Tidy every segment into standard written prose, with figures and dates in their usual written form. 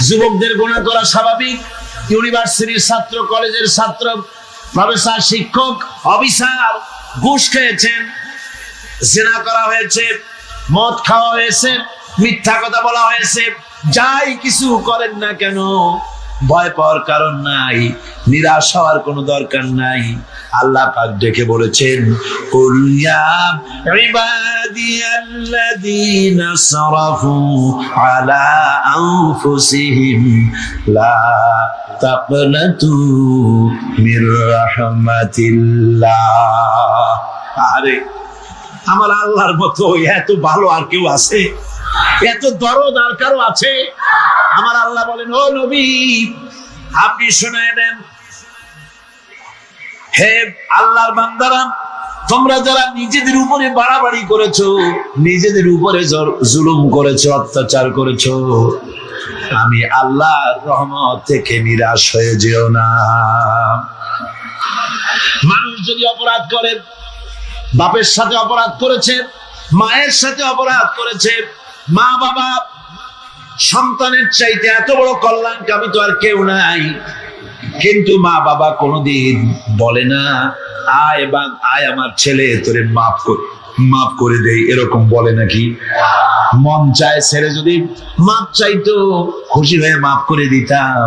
যুবকদের গুনাহ করা স্বাভাবিক। ইউনিভার্সিটির ছাত্র, কলেজের ছাত্র, প্রফেসর, শিক্ষক, অফিসার ঘুষ খেয়েছেন, জিনা করা হয়েছে, মদ খাওয়া হয়েছে, মিথ্যা কথা বলা হয়েছে, যাই কিছু করেন না কেন ভয় পাওয়ার কারণ নাই, নিরাশ হওয়ার কোনো দরকার নাই। আল্লাহ পাক ডেকে বলেছেন, কুল ইয়া ইবাদিয়াল্লাযীনা সারাফু আলা আনফুসিহিম লা তাকনাতু মির রাহমাতিল্লাহ। আরে আমার আল্লাহর মতো এত ভালো আর কেউ আছে? এত দরদ আর কারো আছে? আমার আল্লাহ বলেন, ও নবী আপনি শুনায় দেন, হে আল্লাহর বান্দারা, তোমরা যারা নিজেদের উপরে বাড়াবাড়ি করেছো, নিজেদের উপরে জুলুম করেছো, অত্যাচার করেছো, আমি আল্লাহর রহমত থেকে নিরাশ হয়ে যেও না। মানুষ যদি অপরাধ করে, বাপের সাথে অপরাধ করেছে, মায়ের সাথে অপরাধ করেছে, মা বাবা সন্তানের চাইতে এত বড় কল্যাণকামী তো আর কেউ নাই, কিন্তু মা বাবা কোনোদিন বলে না আয় আমার ছেলে তোরে মাফ করে দেই, এরকম বলে নাকি? মন চায় ছেলে যদি মাফ চাইতো, খুশি হয়ে মাফ করে দিতাম,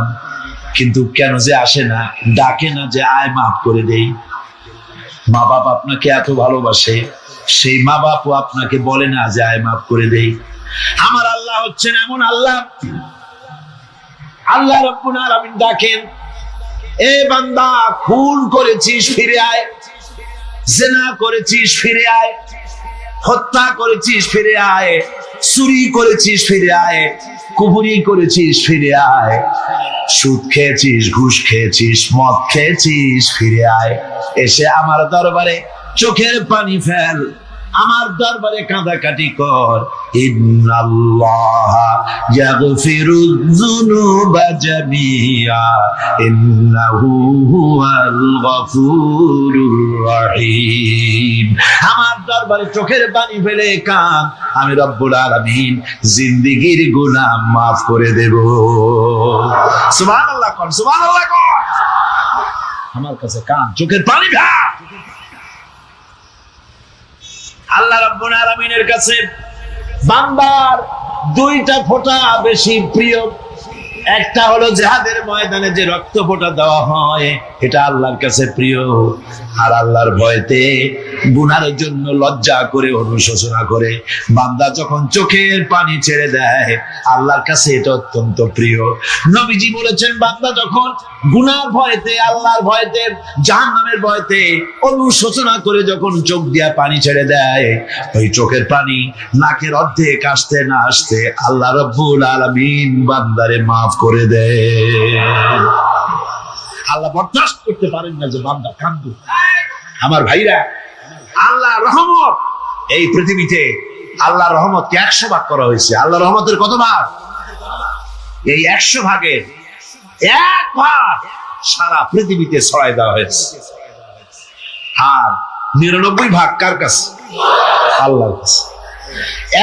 কিন্তু কেন যে আসে না, ডাকে না যে আয় মাফ করে দেই। মা বাপ আপনাকে এত ভালোবাসে, সেই মা বাপও আপনাকে বলে না যে আয় মাফ করে দেই। আমার আল্লাহ হচ্ছেন এমন আল্লাহ, আল্লাহ রাব্বুল আলামিন ডাকেন, এ বান্দা খুন করেছিস ফিরে আয়, জিনা করেছিস ফিরে আয়, হত্যা করেছিস ফিরে আয়, চুরি করেছিস ফিরে আয়, কুফরি করেছিস ফিরে আয়, সুদ খেয়েছিস, ঘুষ খেয়েছিস, মদ খেয়েছিস ফিরে আয়, এসে আমার দরবারে চোখের পানি ফেল, আমার দরবারে কাঁদাকাটি কর। ইন্নাল্লাহা ইয়াগফিরুয যুনুবা জামিআ ইন্নাহু হুয়াল গফুরুর রহিম। আমার দরবারে চোখের পানি ফেলে কাঁদ, আমি রব্বুল আলামিন জিন্দেগীর গুনাহ মাফ করে দেব। সুবহানাল্লাহ কোন, সুবহানাল্লাহ কোন। আমার কাছে কাঁদ, চোখের পানি ফেল। আল্লাহ রাব্বুল আলামিনের কাছে বান্দার দুইটা ফোঁটা বেশি প্রিয়। একটা হলো জিহাদের ময়দানে যে রক্ত ফোঁটা দেওয়া হয়, এটা আল্লাহর কাছে প্রিয়। আর আল্লাহর ভয়তে গুনার জন্য লজ্জা করে, অনুশোচনা করে বান্দা যখন চোখের পানি ছেড়ে দেয়, আল্লাহর কাছে এটা অত্যন্ত প্রিয়। নবীজি বলেছেন, বান্দা যখন গুনার ভয়তে, আল্লাহর ভয়তে, জাহান্নামের ভয়তে অনুশোচনা করে যখন চোখ দিয়া পানি ছেড়ে দেয়, ওই চোখের পানি নাকের অর্ধেক আসতে না আসতে আল্লাহ রাব্বুল আলামিন বান্দারে মাফ করে দেয়। আল্লাহ বরদাস্ত করতে পারেন না যে বান্দা কান্দে। আমার ভাইরা, আল্লাহ রহমত, এই পৃথিবীতে আল্লাহ রহমতকে 100 ভাগ করা হয়েছে। আল্লাহ রহমতের কত ভাগ? এই 100 ভাগের 1 ভাগ সারা পৃথিবীতে ছড়াই দেওয়া হয়েছে। আর 99 ভাগ কার কাছে? আল্লাহর কাছে।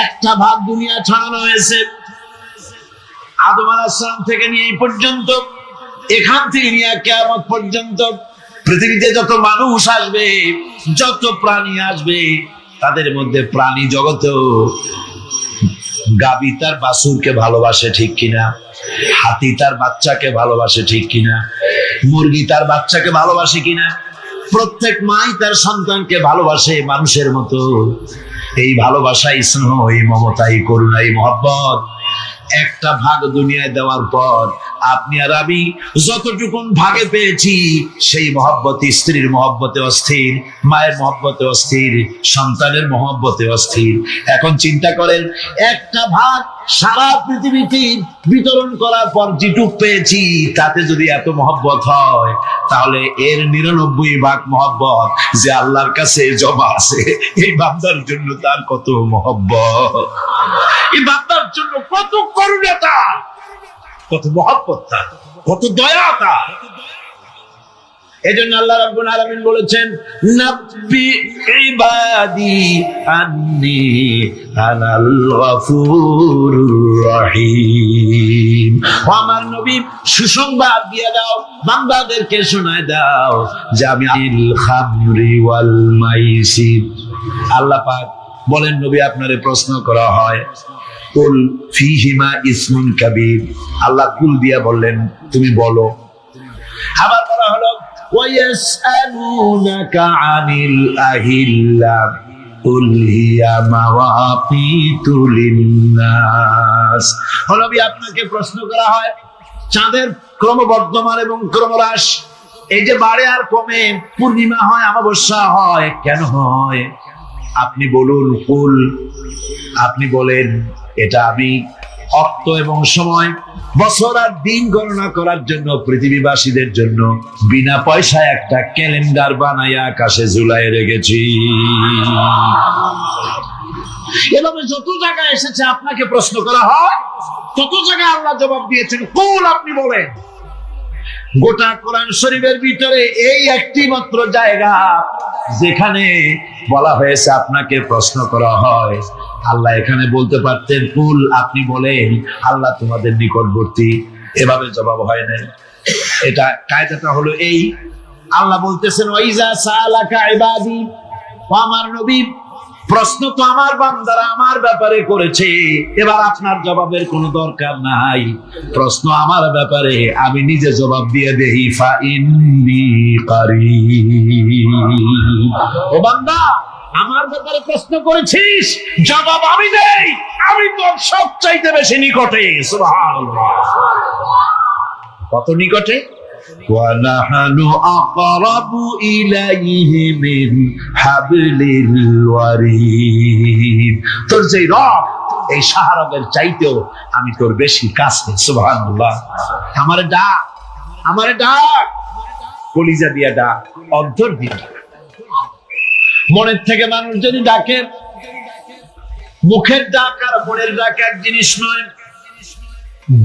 একটা ভাগ দুনিয়া ছড়ানো হয়েছে আদম আলাইহিস সালাম থেকে নিয়ে এই পর্যন্ত, এখান থেকে নিয়ে কিয়ামত পর্যন্ত পৃথিবীতে যত মানুষ আসবে, যত প্রাণী আসবে, তাদের মধ্যে প্রাণী জগতেও গাভী তার বাছুরকে ভালোবাসে, ঠিক কিনা? হাতি তার বাচ্চাকে ভালোবাসে, ঠিক কিনা? মুরগি তার বাচ্চাকে ভালোবাসে কিনা? প্রত্যেক মাই তার সন্তানকে ভালোবাসে মানুষের মতো। এই ভালোবাসা, স্নেহ, এই মমতা, এই করুণা, এই মহব্বত একটা ভাগ দুনিয়ায় দেওয়ার পর আপনি আর আমি যতটুকুন ভাগে পেয়েছি, সেই মহব্বত স্ত্রীর মহব্বতে অস্থির, মায়ের মহব্বতে অস্থির, সন্তানের মহব্বতে অস্থির। এখন চিন্তা করেন, একটা ভাগ সারা পৃথিবীতে বিতরণ করার পর যেটুক পেয়েছি, তাতে যদি এত মহব্বত হয়, তাহলে এর 99 ভাগ মহব্বত যে আল্লাহর কাছে জমা আছে, এই বান্দার জন্য তার কত মহব্বত, এই বান্দার জন্য কত করুণা তার, কত মহব্বত তার, কত দয়া তার। এজন্য আল্লাহ রাব্বুল আলামিন বলেছেন, নাব্বি ইবাদি আন্নী আনাল গফুরুর রহিম। আমার নবী সুসংবাদ দিয়ে দাও, বান্দাদেরকে শোনায় দাও যে আমি আল খামরি ওয়াল মাইসির। আল্লাহ পাক বলেন, নবী আপনারে প্রশ্ন করা হয়, কুল ফীহিমা ইসমুন কাবীর। আল্লাহ কুল দিয়া বললেন তুমি বলো। আবার বলা হলো وَيَسْأَلُونَكَ عَنِ الْأَهِلَّةِ قُلْ هِيَ مَوَاقِيتُ لِلنَّاسِ। নবী আপনাকে প্রশ্ন করা হয় চাঁদের ক্রমবর্ধমান এবং ক্রমহ্রাস, এই যে বাড়ে আর কমে, পূর্ণিমা হয় অমাবস্যা হয়, কেন হয়? আপনি বলুন, কুল, আপনি বলেন এটা আমি অক্ত এবং সময়, বছর আর দিন গণনা করার জন্য পৃথিবীবাসীদের জন্য বিনা পয়সায় একটা ক্যালেন্ডার বানাইয়া আকাশে ঝুলায় রেখেছি। এভাবে যত জায়গায় এসেছে আপনাকে প্রশ্ন করা হয়, তত জায়গায় আল্লাহ জবাব দিয়েছেন কুল, আপনি বলেন। গোটা কোরআন শরীফের ভিতরে এই একটি মাত্র জায়গা যেখানে বলা হয়েছে আপনাকে প্রশ্ন করা হয়। আল্লাহ এখানে বলতে পারতেন কুল, আপনি বলেন, আল্লাহ তোমাদের নিকটবর্তী, এভাবে জবাব হয় না। এটা কায়দাটা হলো এই, আল্লাহ বলতেছেন ওয়াইজা সালাকা ইবাদি, আমার নবী প্রশ্ন তো আমার বান্দারা আমার ব্যাপারে করেছে, এবার আপনার জবাবের কোনো দরকার নাই। প্রশ্ন আমার ব্যাপারে, আমি নিজে জবাব দিয়ে দেই, ফা ইন্নী কারীব। ও বান্দা, আমার ব্যাপারে প্রশ্ন করেছিস, জবাব আমি দেই, আমি তো সবচাইতে বেশি নিকটে। সুবহানাল্লাহ, কত নিকটে? وَنَحْنُ أَقْرَبُ إِلَيْهِ مِنْ حَبْلِ الْوَرِيدِ। তোর যে রব, এই শাহরগের চাইতেও আমি তোর বেশি কাছে। সুবহানাল্লাহ। আমারে ডাক, আমারে ডাক, কলিজা দিয়া ডাক, অন্তর দিয়া। মনের থেকে মানুষ যদি ডাকে, মুখের ডাক আর মনের ডাক এক জিনিস নয়।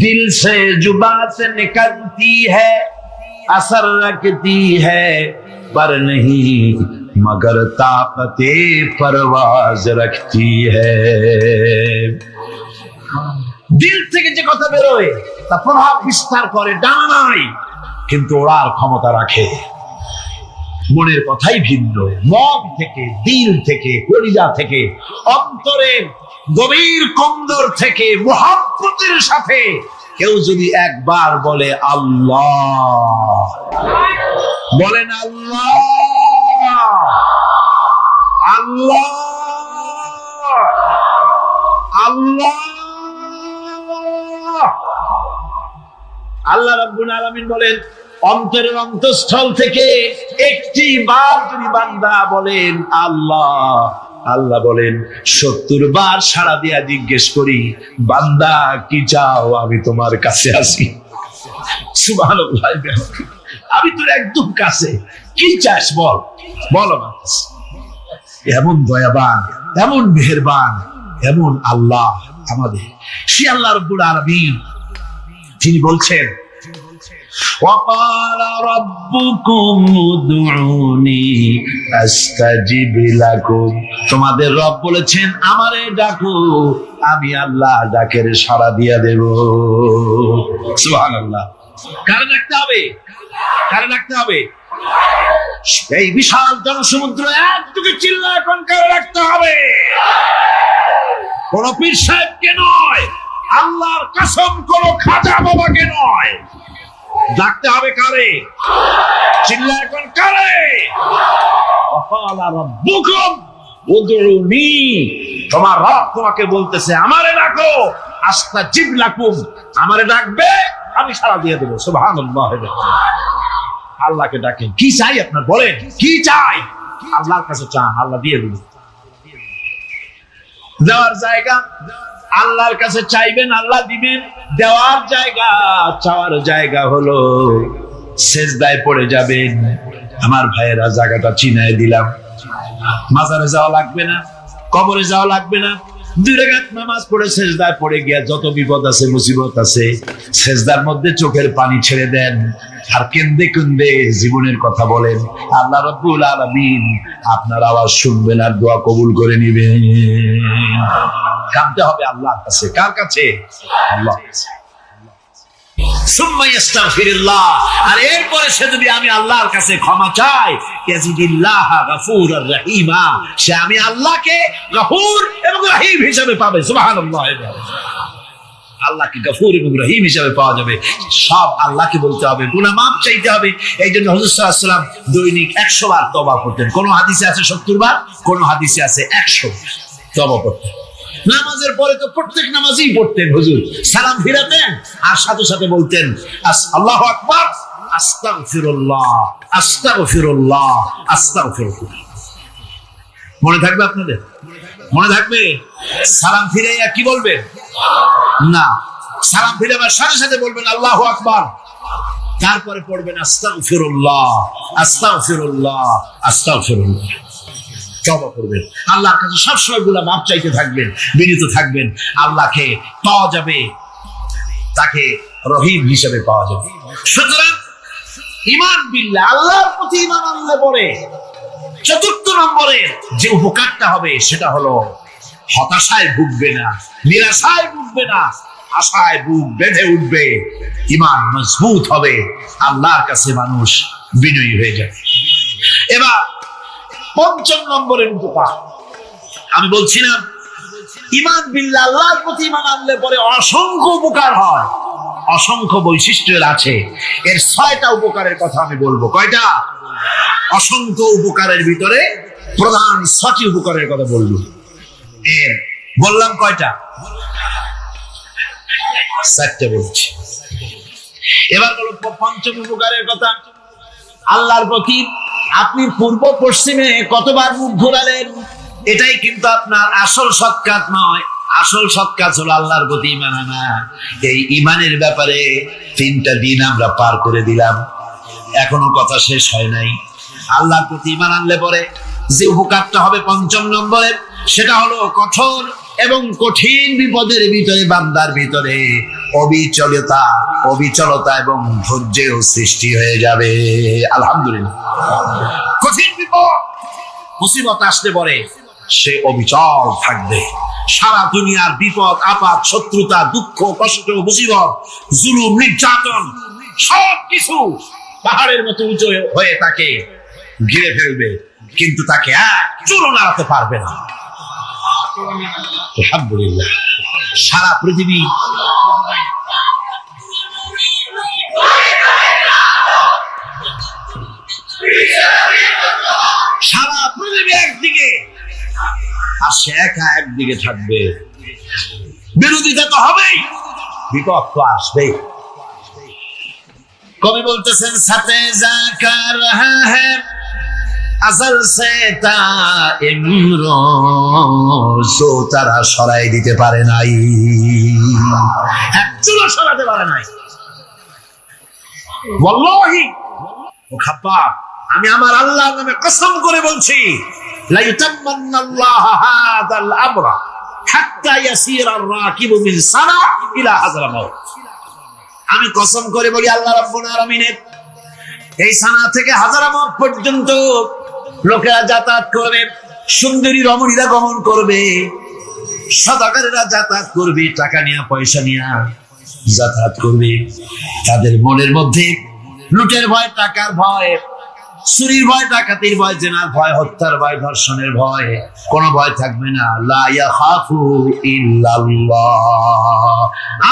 দিল সে जुबान से निकलती है, असर रखती है, पर नहीं मगर ताकते परवाज रखती है। দিল থেকে যে কথা বেরোয় তা প্রভাব বিস্তার করে, ডানা নাই কিন্তু ওড়ার ক্ষমতা রাখে। মনের কথাই ভিন্ন। মন থেকে, দিল থেকে, কলিজা থেকে, অন্তরের গভীর কন্দর থেকে মুহাব্বতের সাথে কেউ যদি একবার বলে আল্লাহ, বলেন আল্লাহ, আল্লাহ, আল্লাহ, আল্লাহ রাব্বুল আলামিন বলেন, অন্তরের অন্তঃস্থল থেকে একটি বার যদি বান্দা বলেন আল্লাহ, আল্লাহ বলেন 70 বার সাড়া দিয়া জিজ্ঞেস করি, বান্দা কি চাও, আমি তোমার কাছে আসি। সুবহানাল্লাহ, আমি তোর একদম কাছে, কি চাস বল, বল আমার কাছে। এমন দয়াবান, এমন মেহেরবান, এমন আল্লাহ আমাদের। সে আল্লাহ রাব্বুল আলামিন তিনি বলছেন, وقال ربكم ادعوني استجب لكم। তোমাদের রব বলেছেন আমারে ডাকো, আমি আল্লাহ ডাকের সাড়া দিয়া দেব। সুবহানাল্লাহ। কারে ডাকতে হবে? কারে ডাকতে হবে? এই বিশাল জনসমুদ্র একটুকু চিল্লা এখন কারে ডাকতে হবে? কোন পীর সাহেবকে নয়, আল্লাহর কসম কোন খাজা বাবাকে নয়, ডাকতে হবে কারে? চিল্লা এখন কারে? ওয়াকালা রাব্বুকুম উদউনি, তোমার রব তোমাকে বলতেছে আমারে ডাকো, আস্তাজিব লাকুম, আমারে ডাকবে আমি সাড়া দিয়ে দেব। সুবহানাল্লাহ। আল্লাহকে ডাকেন, কি চাই আপনার বলেন, কি চাই? আল্লাহর কাছে চান, আল্লাহ দিয়ে দিবে। দেওয়ার জায়গা আল্লাহর কাছে চাইবেন, আল্লাহ দিবেন। দেওয়ার জায়গা, চাওয়ার জায়গা হলো সেজদায় পড়ে যাবেন। আমার ভাইয়েরা, জায়গাটা চিনায় দিলাম। মাজারে যাওয়া লাগবে না, কবরে যাওয়া লাগবে না, 2 রাকাত নামাজ পড়ে সেজদায় পড়ে গিয়া যত বিপদ আছে মুসিবত আছে সেজদার মধ্যে চোখের পানি ছেড়ে দেন আর কেন্দে কেন্দে জীবনের কথা বলেন। আল্লাহ রাব্বুল আলামিন আপনার আওয়াজ শুনবেন আর দোয়া কবুল করে নেবেন। কাঁদতে হবে আল্লাহর কাছে। কার কাছে? আল্লাহর কাছে। সুম্মা ইস্তাগফিরুল্লাহ, আর এরপরে সে যদি আমি আল্লাহর কাছে ক্ষমা চাই, ইয়াজিদিল্লাহ গফুরুর রহিমা, সে আমি আল্লাহকে গফুর এবং রহিম হিসেবে পাবে। সুবহানাল্লাহ। আল্লাহকে গফুর এবং রহিম হিসেবে পাওয়া যাবে। সব আল্লাহকে বলতে হবে, গুনাহ মাফ চাইতে হবে। এই জন্য হুজুর সাল্লাল্লাহু আলাইহি ওয়াসাল্লাম দৈনিক 100 বার তওবা করতেন। কোন হাদিসে আছে 70 বার, কোন হাদিসে আছে 100 তওবা করতেন। নামাজের পরে তো প্রত্যেক নামাজই পড়তেন হুজুর, সালাম ফিরাতেন আর সাথে সাথে বলতেন আল্লাহু আকবার, আস্তাগফিরুল্লাহ, আস্তাগফিরুল্লাহ, আস্তাগফিরুল্লাহ। মনে থাকবে আপনাদের? মনে থাকবে? সালাম ফিরে কি বলবেন? না, সালাম ফিরে আবার সাথে সাথে বলবেন আল্লাহু আকবার, তারপরে পড়বেন আস্তাগফিরুল্লাহ, আস্তাগফিরুল্লাহ, আস্তাগফিরুল্লাহ। তওবা করবেন, আল্লাহর কাছে সবসময় গুনাহ মাফ চাইতে থাকবেন, বিনীত থাকবেন। আল্লাহকে পাওয়া যাবে, তাকে রহিম হিসেবে পাওয়া যাবে। সুতরাং ঈমান বিল্লাহ, আল্লাহর প্রতি ঈমান আনলে পরে 4th নম্বরে যে উপকারটা হবে সেটা হলো হতাশায় ভুগবে না, নিরাশায় ভুগবে না, আশায় বুক বেঁধে উঠবে, ঈমান মজবুত হবে, আল্লাহর কাছে মানুষ বিনয়ী হয়ে যাবে। এবার 5ম নম্বরের উপকার আমি বলছিলাম, ঈমান বিল্লাহ, আল্লাহর প্রতি ঈমান আনলে পরে অসংখ্য উপকার হয়, অসংখ্য বৈশিষ্ট্য আছে। এর 6টা উপকারের কথা আমি বলবো। কয়টা? অসংখ্য উপকারের ভিতরে প্রধান 6টি উপকারের কথা বলবো। এর বললাম কয়টা? 4টে বলছি। এবার বলো 5ম উপকারের কথা। আল্লাহর প্রতি আপনি পূর্ব পশ্চিমে কতবার মুখ ঘোরালেন, এটাই কিন্তু আপনার আসল সৎ কাজ নয়। আসল সৎ কাজ হলো আল্লাহর প্রতি ঈমান আনা। এই ঈমানের ব্যাপারে 3টা দিন আমরা পার করে দিলাম, এখনো কথা শেষ হয় নাই। আল্লাহর প্রতি ঈমান আনলে পরে যে উপকারটা হবে 5ম নম্বরে, সেটা হলো কঠোর এবং কঠিন বিপদের ভিতরে বান্দার ভিতরে অবিচলতা এবং ধৈর্যের সৃষ্টি হয়ে যাবে। আলহামদুলিল্লাহ। কঠিন বিপদ মুসিবত আসলে পরে সে অবিচল থাকবে। সারা দুনিয়ার বিপদ আপদ, শত্রুতা, দুঃখ, কষ্ট, মুসিবত, জুলুম, নির্যাতন সবকিছু পাহাড়ের মতো উঁচু হয়ে তাকে ঘিরে ফেলবে, কিন্তু তাকে এক চুলও নাড়াতে পারবে না। আলহামদুলিল্লাহ। সারা পৃথিবী একদিকে আর সে একা একদিকে থাকবে। বিরোধিতা তো হবেই, বিপদ তো আসবেই। কবি বলতেছেন, সাথে জাকা রহা হ্যায় আজল সে তা ইমরোজ, তারা সরাই দিতে পারে নাই, একচুলও সরাতে পারে নাই। ওয়াল্লাহি ও খাপ্পা, আমি আমার আল্লাহর নামে কসম করে বলছি, লা ইউতাম্মান্নাল্লাহু হাদাল আমরা হাত্তা ইয়াসিরা আর-রাকিবু মিন সানা ইলা হাযরামাউত। আমি কসম করে বলি, আল্লাহ রাব্বুল আলামিনের এই সানা থেকে হাযরামাউত পর্যন্ত লোকেরা যাতায়াত করবে, সুন্দরী রমণীরা গমন করবে, সদাগরেরা যাতায়াত করবে, টাকা নিয়ে পয়সা নিয়ে যাতায়াত করবে। তাদের মনের মধ্যে লুটের ভয়, টাকার ভয়, চুরির ভয়, ডাকাতির ভয়, জেনার ভয়, হত্যার ভয়, ধর্ষণের ভয়, কোনো ভয় থাকবে না। লা ইয়াখাফু ইল্লাল্লাহ,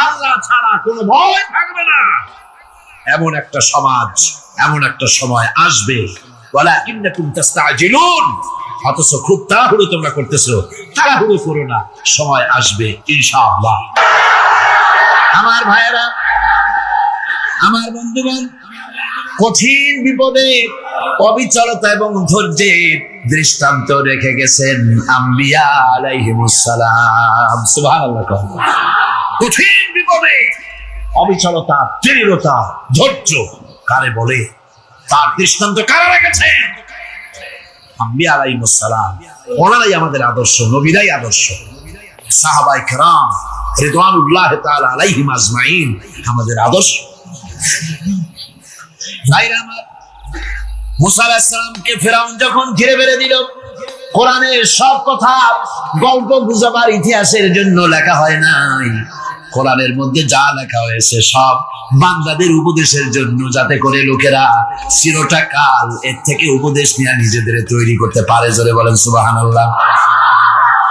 আল্লাহ ছাড়া কোনো ভয় থাকবে না। এমন একটা সমাজ, এমন একটা সময় আসবে, ওয়ালাকিন্নাকুম তাস্তাজিলুন, অথচ খুব তাড়াহুড়ো তোমরা করতেছো। তাড়াহুড়ো করো না, সময় আসবে ইনশাআল্লাহ। আমার ভাইয়েরা, আমার বন্ধুগণ, কঠিন বিপদে অবিচলতা এবং ধৈর্যের দৃষ্টান্ত রেখে গেছেন আম্বিয়া আলাইহিমুস সালাম। সুবহানাল্লাহ। কঠিন বিপদে অবিচলতা, দৃঢ়তা, ধৈর্য কারে বলে, তার দৃষ্টান্ত কারা রেখেছেন? আম্বিয়া আলাইহিমুস সালাম। ওনারাই আমাদের আদর্শ, নবীরাই আদর্শ। সাহাবায়ে কেরাম রিদওয়ানুল্লাহ তাআলা আলাইহিম আজমাইন আমাদের আদর্শ। ভাইরা আমার, মুসা আলাইহিস সালামকে ফিরআউন যখন ঘিরে ফেলে দিল, কোরআনের সব কথা গল্প গুজবার ইতিহাসের জন্য লেখা হয় নাই। কোরআনের মধ্যে যা লেখা হয়েছে সব বান্দাদের উপদেশের জন্য, যাতে করে লোকেরা চিরটা কাল এর থেকে উপদেশ নিয়ে নিজেদের তৈরি করতে পারে। জোরে বলেন সুবহানাল্লাহ।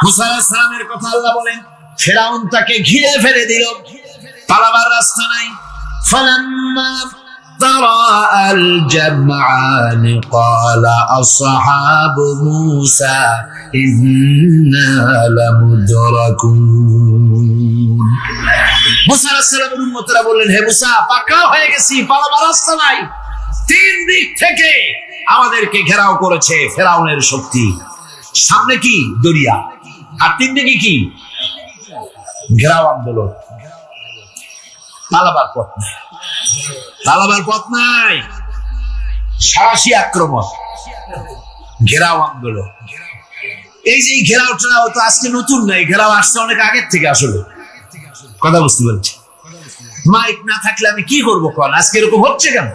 মুসা আলাইহিস সালামের কথা আল্লাহ বলেন, ফিরআউন তাকে ঘিরে ফেলে দিল, পালাবার রাস্তা নাই। ফালাম্মা تراءى الجمعان قال أصحاب موسى إنا لمدركون। মুসা আলাইহিস সালামের উম্মতরা বললেন, হে মুসা, পাকড়াও হয়ে গেছি, পালাবার রাস্তা নাই। তিন দিক থেকে আমাদেরকে ঘেরাও করেছে ফিরআউনের শক্তি। সামনে কি? দরিয়া, আর তিন দিকে কি? ঘেরাও আন্দোলন। পালাবার পথ নাই, পালাবার পথ নাই। সাহসী আক্রমণ, ঘেরাও আন্দোলন। এই যে ঘেরাওটা তো আজকে নতুন নাই, ঘেরাও আসছে অনেক আগের থেকে। আসলে কথা বুঝতে পারছি। মাইক না থাকলে আমি কি করবো? কোন আজকে এরকম হচ্ছে কেন?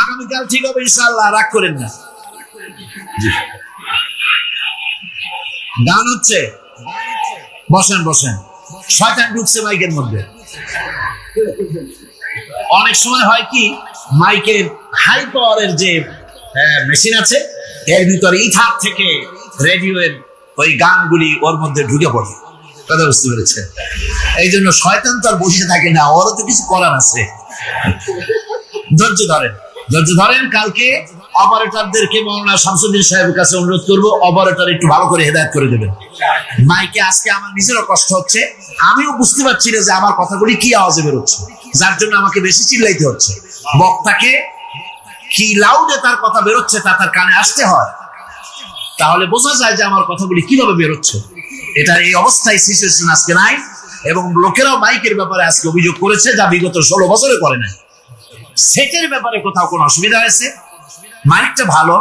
আগামীকাল ঠিক হবে ইনশাআল্লাহ, রাগ করেন না। গান হচ্ছে, বসেন বসেন। শয়তান ঢুকছে মাইকের মধ্যে। অনেক সময় হয় কি, মাইকের হাই পাওয়ারের যে মেশিন আছে, এর ভিতরে ইথার থেকে রেডিওর ওই গানগুলি ওর মধ্যে ঢুকে পড়ে। কথা বুঝতে পেরেছে? এই জন্য শয়তান তো আর বসে থাকে না, ওরও তো কিছু করার আছে। ধৈর্য ধরেন, ধৈর্য ধরেন। কালকে অপারেটরদেরকে মাওলানা শামসুদ্দিন সাহেবের কাছে অনুরোধ করবো, অপারেটর একটু ভালো করে হেদায়েত করে দেবেন। মাইকে আজকে আমার নিজেরও কষ্ট হচ্ছে, আমিও বুঝতে পারছি না যে আমার কথাগুলি কি আওয়াজে বেরোচ্ছে, যার জন্য আমাকে বেশি চিল্লাইতে হচ্ছে। বক্তাকে কি লাউডে তার কথা বেরোচ্ছে তা তার কানে আসতে হয়, তাহলে বোঝা যায় যে আমার কথাগুলি কিভাবে বেরোচ্ছে। এটা এই অবস্থায় সিচুয়েশন আজকে নাই, এবং লোকেরাও মাইকের ব্যাপারে আজকে অভিযোগ করেছে, যা বিগত 16 বছরে করে নাই। সেটের ব্যাপারে কোথাও কোনো অসুবিধা হয়েছে? মাইকটা ভালো,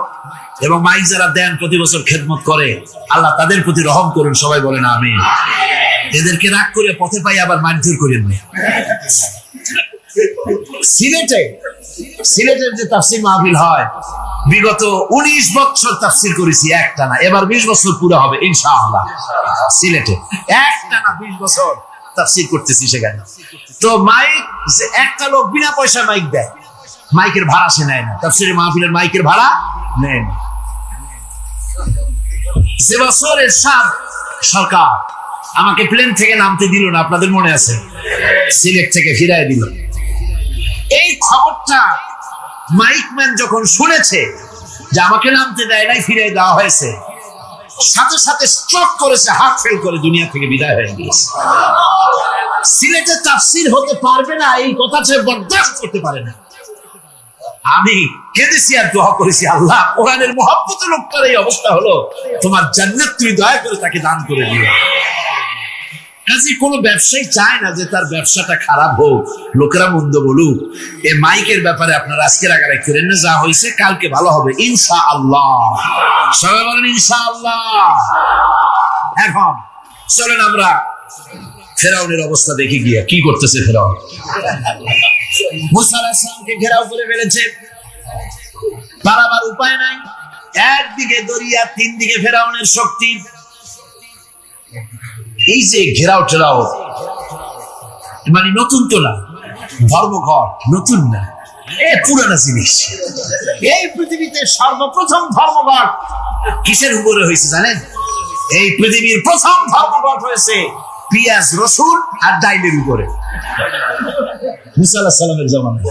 এবং মাইক যারা দেন প্রতি বছর খেদমত করে, আল্লাহ তাদের প্রতি রহম করুন। সবাই বলেন আমিন। এদেরকে রাগ করে পথে পাই আবার মারধর করেন না। সিলেটের যে তাফসীর মাহফিল হয়, বিগত 19 বছর তাফসীর করেছি একটানা, এবার 20 বছর পুরো হবে ইনশাআল্লাহ। সিলেটে একটানা 20 বছর তাফসীর করতেছি সেখানে। তো মাইক, একটা লোক বিনা পয়সা মাইক দেয়, মাইকের ভাড়া সে নেয় না। তাফসীরের মাহফিলের মাইকের ভাড়া নেয় না। যে বছর এরশাদ সরকার আমাকে প্লেন থেকে নামতে দিল না, আপনাদের মনে আছে? সিলেট থেকে ফিরায় দিল। এই খবরটা মাইকম্যান যখন শুনেছে যে আমাকে নামতে দেয় নাই, ফিরাই দেওয়া হয়েছে, সাথে সাথে স্ট্রোক করেছে, হার্ট ফেল করে দুনিয়া থেকে বিদায় হয়ে গিয়েছে। সিলেটে তাফসীর হতে পারবে না, এই কথা সে বরদাস্ত করতে পারে না। আমি কেঁদেছি আর দোয়া করেছি, আল্লাহ, কোরআনের মহব্বতে লোকটার এই অবস্থা হলো, তোমার জান্নাত তুমি দয়া করে তাকে দান করে দিও। কাজে কোনো ব্যবসায়ী চায় না যে তার ব্যবসাটা খারাপ হোক, লোকেরা মন্দ বলুক। এই মাইকের ব্যাপারে আপনারা আজকে রাগারাগি করেন না, যা হয়েছে কালকে ভালো হবে ইনশাআল্লাহ। সবাই বলেন ইনশাআল্লাহ। এখন চলেন আমরা ফেরাউনের অবস্থা দেখে গিয়ে কি করতেছে ফেরাউন। মুসা আলাইহিস সালামকে ঘেরাও করে ফেলেছে, পালাবার উপায় নাই। একদিকে দরিয়া, তিন দিকে ফেরাউনের শক্তি। এই যে ঘেরাও টেরাও মানে নতুন তো না, ধর্মঘট নতুন না, পুরানা জিনিস। এই পৃথিবীতে সর্বপ্রথম ধর্মঘট কিসের উপরে হয়েছে জানেন? এই পৃথিবীর প্রথম ধর্মঘট হয়েছে পেঁয়াজ, রসুন আর ডাইলের উপরে। মুসা আলাইহিস সালামের জামানায়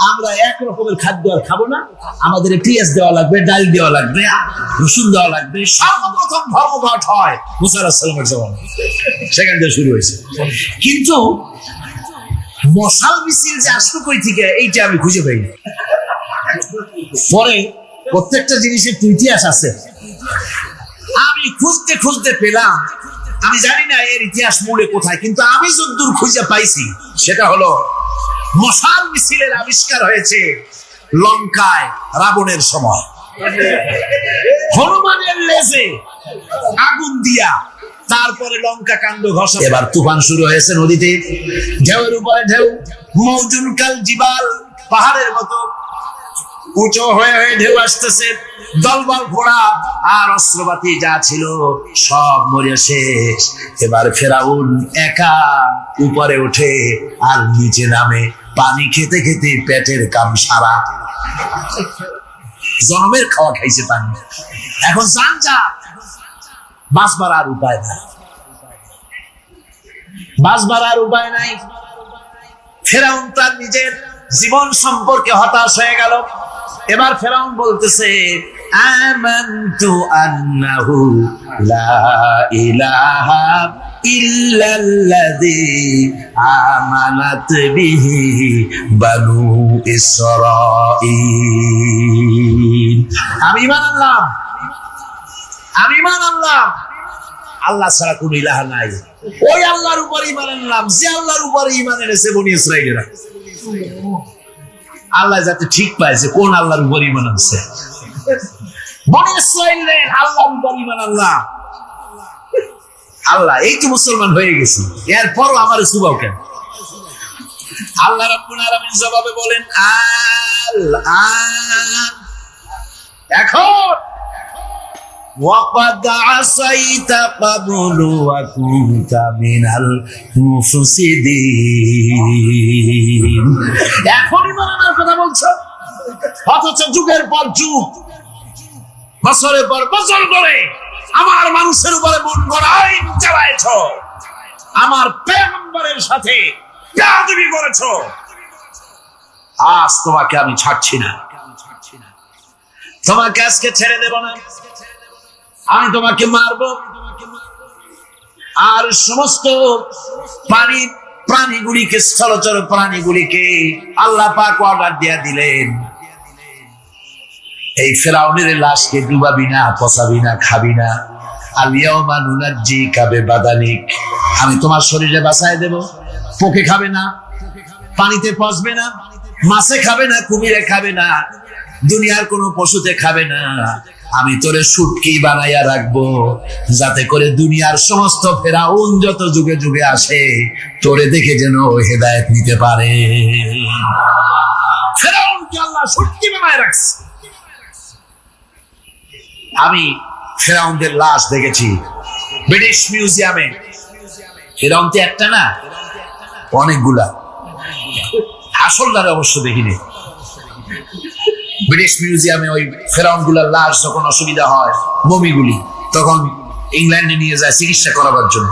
আমরা এক রকমের খাদ্য আর খাবো না, আমাদের পেঁয়াজ দেওয়া লাগবে, ডাল দেওয়া লাগবে, রসুন দেওয়া লাগবে। সর্বপ্রথম ধর্মঘট হয় মুসা আলাইহিস সালামের জামানায়, সেখান থেকে শুরু হয়েছে। কিন্তু মশাল মিছিল যে আসলো কই থেকে, এইটা আমি খুঁজে পাইনি। পরে প্রত্যেকটা জিনিসের ইতিহাস আছে, আমি খুঁজতে খুঁজতে পেলাম। আমি জানি না এর ইতিহাস মূলে কোথায়, কিন্তু আমি যতদূর খুঁজে পাইছি সেটা হলো মশাল মিছিলের আবিষ্কার হয়েছে লঙ্কায় রাবণের সময় হনুমানের লেজে আগুন দিয়া তারপরে লঙ্কা কাণ্ড ঘষা। এবার তুফান শুরু হয়েছে নদীতে, ঢেউয়ের উপরে ঢেউ, মৌজুন কাল জিবাল, পাহাড়ের মতো উঁচু হয়ে হয়ে ঢেউ আসতেছে। দলবল ঘোড়া আর অস্ত্রপাতি যা ছিল সব মরে শেষ। এবার ফেরাউন একা উপরে ওঠে আর নিচে নামে, পানি খেতে খেতে পেটের কাম সারা, জনমের খাওয়া খাইছে পানি। এখন জানজা বাঁচবার আর উপায় নাই, বাঁচবার আর উপায় নাই। ফেরাউন তার নিজের জীবন সম্পর্কে হতাশ হয়ে গেল। এবার ফেরাউন বলতেছে, আমানতু আন্নাহু লা ইলাহা ইল্লাল্লাযী আমানাত বিহি বানু ইসরাঈল। আমি ঈমান আনলাম, আমি ঈমান আনলাম আল্লাহ ছাড়া কোনো ইলাহ নাই। ওই আল্লাহর উপর ঈমান আনলাম যে আল্লাহর উপর ঈমান এনেছে বনি ইসরাঈলেরা। আল্লাহ যাতে ঠিক পাইছে কোন আল্লাহর উপর ঈমান আনছে। বনি ইসরাঈলের আল্লাহর উপর ঈমান আনলাম। আল্লাহ এই তো মুসলমান হয়ে গেছি, এরপরও আমার সুবাও কেন? আল্লাহ রাব্বুল আলামিন জবাবে বলেন, এখন وَقَدْ عَصَيْتَ قَبْلُ وَكُنْتَ مِنَ الْمُفْسِدِينَ। এখনই মানার কথা বলছো, অথচ যুগের পর যুগ, বছরের পর বছর ধরে আমার মানুষের উপরে মন গড়া আইন চালাইছো, আমার পয়গম্বরের সাথে বেয়াদবি করেছো। আজ তোমাকে আমি ছাড়ছি না, তোমাকে আজকে ছেড়ে দেব না, আমি তোমাকে মারব। আর সমস্ত প্রাণীগুলিকে, স্থলচর প্রাণীগুলিকে আল্লাহ পাক অর্ডার দিয়ে দিলেন, এই ফেরাউনের লাশকে ডুবাবি না, পচাবি না, খাবি না। আল-ইয়াওমা নুনাজ্জিকা বিবাদানিক, আমি তোমার শরীরে বাঁচায় দেব। পোকে খাবে না, পানিতে পচবে না, মাছে খাবে না, কুমিরে খাবে না, দুনিয়ার কোনো পশুতে খাবে না। আমি তোরে শুটকি বানাইয়া রাখবো, যাতে করে দুনিয়ার সমস্ত ফেরাউন যত যুগে যুগে আসে তোরে দেখে যেন হেদায়েত নিতে পারে। ফেরাউনকে আল্লাহ শুটকি বানায় রাখছে। আমি ফেরাউনদের লাশ দেখেছি ব্রিটিশ মিউজিয়ামে। ফেরাউন তো একটা না, অনেকগুলা। আসলটারে অবশ্য দেখিনি। ব্রিটিশ মিউজিয়ামে ওই ফেরাউন গুলার লাশ যখন অসুবিধা হয়, মমিগুলি, তখন ইংল্যান্ডে নিয়ে যায় চিকিৎসা করাবার জন্য।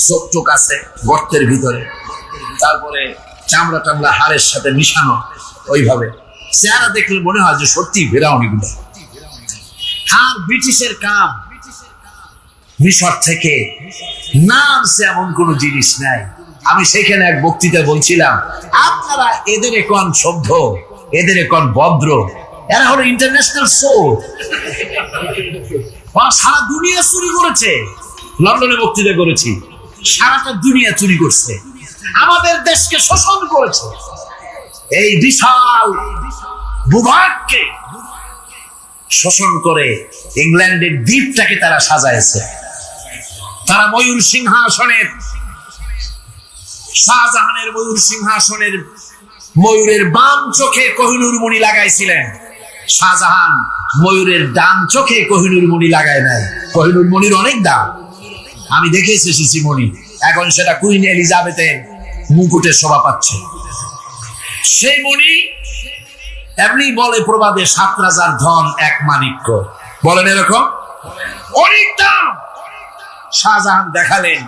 চোখ টোক আছে গর্তের ভিতরে, তারপরে চামড়া টামড়া হাড়ের সাথে মিশানো, ওইভাবে চেহারা দেখলে মনে হয় যে সত্যি ফেরাউনি গুলো। আর ব্রিটিশের কাম, মিশর থেকে নামছে এমন কোন জিনিস নাই। আমি সেখানে এক বক্তৃতায় বলছিলাম, আপনারা এদের এখন সভ্য, এদের এখন ভদ্র, এরা হলো ইন্টারন্যাশনাল সোর, সারা দুনিয়া চুরি করেছে। লন্ডনে বক্তৃতা করেছি, সারাটা দুনিয়া চুরি করছে, আমাদের দেশকে শোষণ করেছে। এই বিশাল ভূভাগকে শোষণ করে ইংল্যান্ডের দ্বীপটাকে তারা সাজাইছে। তারা ময়ূর সিংহাসনের, শাহজাহানের ময়ূর সিংহাসনের ময়ূরের বাম চোখে কোহিনূর মণি লাগাইছিলেন। শাহজাহান ময়ূরের ডান চোখে কোহিনূর মণি লাগায় নাই। কোহিনূর মণির অনেক দাম, আমি দেখে এসেছি মণি। এখন সেটা কুইন এলিজাবেথের মুকুটে শোভা পাচ্ছে। সেই মণি এমনি বলে প্রবাদে, 7 রাজার ধন 1 মাণিক্য, বলেন এরকম অনেক দাম। শাহজাহান দেখালেন,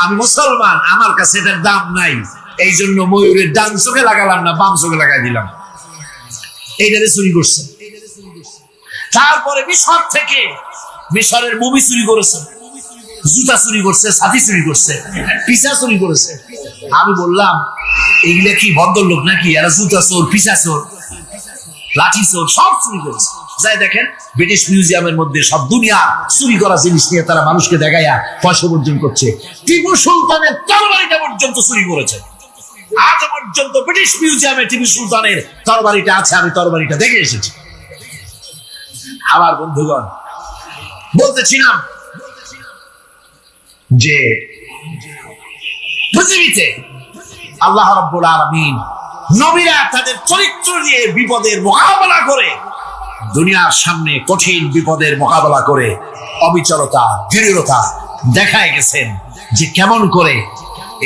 আমি মুসলমান, আমার কাছে এটার দাম নাই, এই জন্য ময়ূরের ডান চোখে লাগালাম না, বাম চোখে লাগাই দিলাম। এইটারে চুরি করছে। তারপরে মিশর থেকে, মিশরের মুভি চুরি করেছে, জুতা চুরি করছে, ছাতি চুরি করছে, পিসা চুরি করেছে। আমি বললাম, এগুলা কি ভদ্রলোক নাকি? এরা জুতা চোর, পিসা চোর, লাঠি চোর, সব চুরি করেছে। যাই দেখেন ব্রিটিশ মিউজিয়ামের মধ্যে সব দুনিয়া চুরি করা জিনিস নিয়ে তারা মানুষকে দেখাইয়া পয়সা উপার্জন করছে। টিপু সুলতানের তরবারিটা পর্যন্ত চুরি করেছে। আজ পর্যন্ত ব্রিটিশ মিউজিয়ামে টিপু সুলতানের তরবারিটা আছে, আমি তরবারিটা দেখে এসেছি। আবার বন্ধুগণ, বলতেছিলাম যে পৃথিবীতে আল্লাহ রাব্বুল আলামিন নবীরা তাদের চরিত্র নিয়ে বিপদের মোকাবেলা করে, দুনিয়ার সামনে কঠিন বিপদের মোকাবেলা করে অবিচলতা, দৃঢ়তা দেখায় গেছেন যে কেমন করে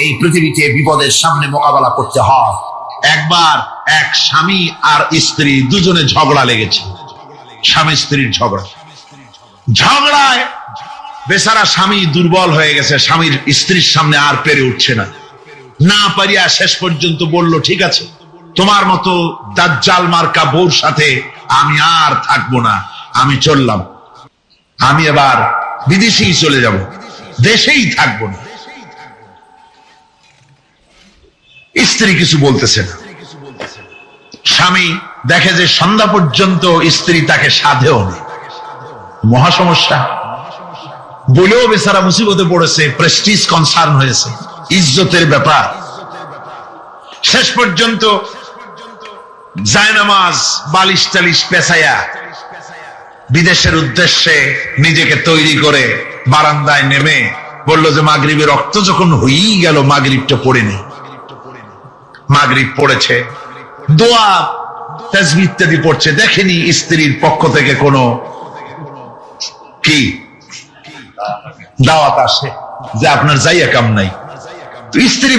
এই পৃথিবীতে বিপদের সামনে মোকাবেলা করতে হয়। একবার এক স্বামী আর স্ত্রী দুজনে ঝগড়া লেগেছে, স্বামী স্ত্রীর ঝগড়ায় বেচারা স্বামী দুর্বল হয়ে গেছে, স্বামীর স্ত্রীর সামনে আর পেরে উঠছে না পারিয়া শেষ পর্যন্ত বলল, ঠিক আছে, তোমার মতো দাজ্জাল মার্কা বউর সাথে আমি আর থাকবো না, আমি চললাম, আমি এবার বিদেশেই চলে যাব, দেশেই থাকবো না। স্ত্রী কিছু বলতেছে না। স্বামী দেখে যে সন্ধ্যা পর্যন্ত স্ত্রী তাকে সাধেও না, মহা সমস্যা। বলেও বেচারা মুসিবতে পড়েছে, প্রেস্টিজ কনসার্ন হয়েছে, ইজ্জতের ব্যাপার। শেষ পর্যন্ত জায়নামাজ বালিশ টালিশ পেছাইয়া বিদেশের উদ্দেশ্যে নিজেকে তৈরি করে বারান্দায় নেমে বলল যে মাগরিবের রক্ত যখন হয়েই গেল, মাগরিবটা পড়ে নি। মাগরিব পড়েছে, দোয়া তাসবিহ ইত্যাদি পড়ছে, দেখেনি স্ত্রীর পক্ষ থেকে কোনো কি দাওয়াত আসে যে আপনার যাইয়া কাম নাই। স্ত্রী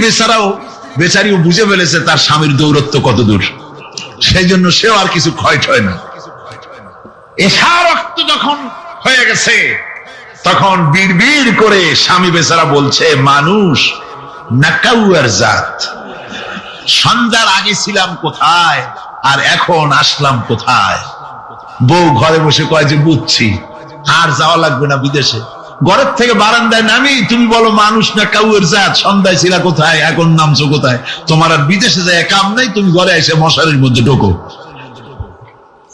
বেচারিও বুঝে ফেলেছে তার স্বামীর দৌরত্ব কত দূর, সেই জন্য সেও আর কিছু ক্ষয় ঠয় না। এসা রক্ত যখন হয়ে গেছে তখন বিড়বিড় করে স্বামী বেচারা বলছে, মানুষ নাকাউয়ার জাত, সন্ধ্যার আগে ছিলাম কোথায় আর এখন আসলাম কোথায়। বউ ঘরে বসে কয় যে বুঝছি, আর যাওয়া লাগবে না বিদেশে। ঘরের থেকে বারান্দায় নামি তুমি বলো মানুষ না কাউয়ের জাত, সন্ধ্যায় ছিলা কোথায়, এখন নামছো কোথায়। তোমার আর বিদেশে যায় কাম নাই, তুমি ঘরে এসে মশারির মধ্যে ঢোকো।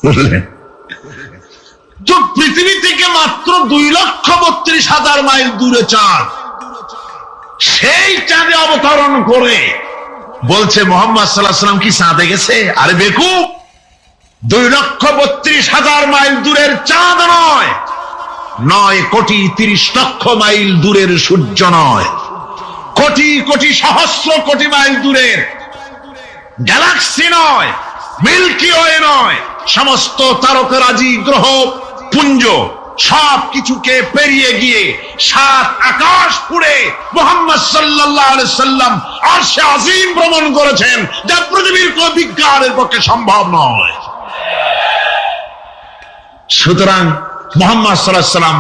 বুঝলেন? তো পৃথিবী থেকে মাত্র 2,32,000 মাইল দূরে চাঁদ, সেই চাঁদে অবতরণ করে বলছে মোহাম্মদ সাল্লাল্লাহু আলাইহি ওয়াসাল্লাম কি চাঁদে গেছে? আরে বেকুব, 2,32,000 মাইল দূরের চাঁদ নয়, 9,30,00,000 মাইল দূরের সূর্য নয়, কোটি কোটি সহস্র কোটি মাইল দূরের গ্যালাক্সি নয়, মিল্কি ওয়ে নয়, সমস্ত তারকারাজি গ্রহ পুঞ্জ সব কিছুকে পেরিয়ে গিয়ে 7 আকাশ পুড়ে মুহাম্মদ সাল্লাল্লাহু আলাইহি সাল্লাম আরশে আজিম ভ্রমণ করেছেন, যা পৃথিবীর কোন বিজ্ঞানের পক্ষে সম্ভব নয়। সুতরাং মুহাম্মদ সাল্লাল্লাহু আলাইহি সাল্লাম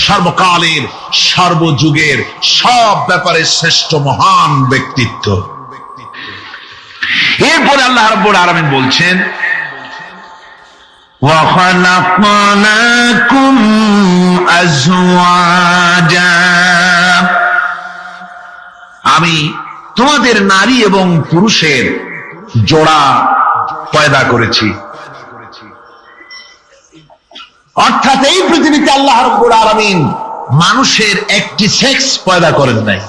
সর্বকালের সর্বযুগের সব ব্যাপারে শ্রেষ্ঠ মহান ব্যক্তিত্ব। এরপরে আল্লাহ রাব্বুল আলামিন বলছেন, وَخَلَقْنَاكُمْ أَزْوَاجًا, আমি তোমাদের নারী এবং পুরুষের জোড়া পয়দা করেছি। অর্থাৎ এই পৃথিবীতে আল্লাহ রাব্বুল আলামিন মানুষের একটি সেক্স পয়দা করেন নাই,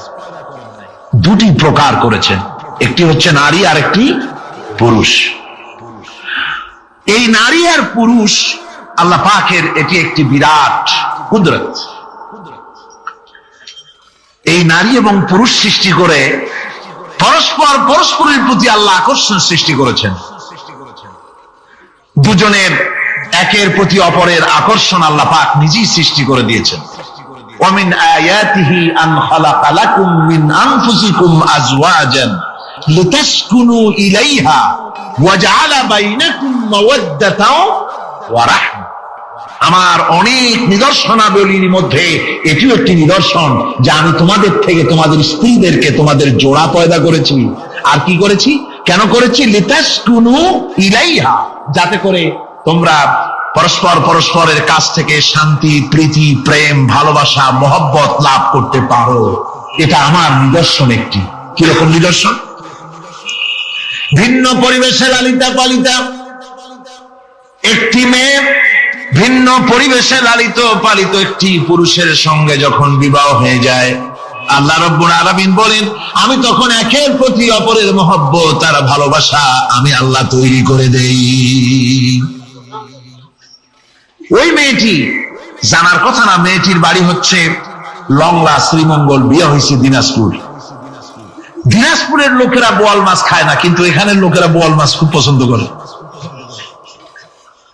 দুটি প্রকার করেছেন, একটি হচ্ছে নারী আর একটি পুরুষ। এই নারী আর পুরুষ আল্লাহ পাকের এটি একটি বিরাট কুদরত। এই নারী এবং পুরুষ সৃষ্টি করে পরস্পরের প্রতি আল্লাহ আকর্ষণ সৃষ্টি করেছেন। দুজনের একের প্রতি অপরের আকর্ষণ আল্লাহ পাক নিজেই সৃষ্টি করে দিয়েছেন। ওয়ামিন আয়াতিহি আন খালাকা লাকুম মিন আনফুসিকুম আজওয়াজান লিতাসকুনু ইলাইহা ওয়া জাআলা বাইনাকুম মাওয়াদ্দাতাও ওয়া রাহমা। আমার অনেক নিদর্শনাবলীর মধ্যে এটিও একটি নিদর্শন যে আমি তোমাদের থেকে তোমাদের স্ত্রীদেরকে তোমাদের জোড়া পয়দা করেছি। আর কি করেছি, কেন করেছি? লিতাসকুনু ইলাইহা, যাতে করে তোমরা পরস্পরের কাছ থেকে শান্তি, প্রীতি, প্রেম, ভালোবাসা, মহব্বত লাভ করতে পারো। এটা আমার নিদর্শন একটি। কিরকম নিদর্শন? ভিন্ন পরিবেশে লালিতা পালিতা একটি মেয়ে ভিন্ন পরিবেশে লালিত পালিত একটি পুরুষের সঙ্গে যখন বিবাহ হয়ে যায়, আল্লাহ রাব্বুল আলামিন বলেন, আমি তখন একের প্রতি অপরের মহব্বত আর ভালোবাসা আমি আল্লাহ তৈরি করে দেই। ওই মেয়েটি জানার কথা না, মেয়েটির বাড়ি হচ্ছে লংলা শ্রীমঙ্গল, বিয়ে হয়েছে দিনাজপুর। দিনাজপুরের লোকেরা বোয়াল মাছ খায় না, কিন্তু এখানের লোকেরা বোয়াল মাছ খুব পছন্দ করে।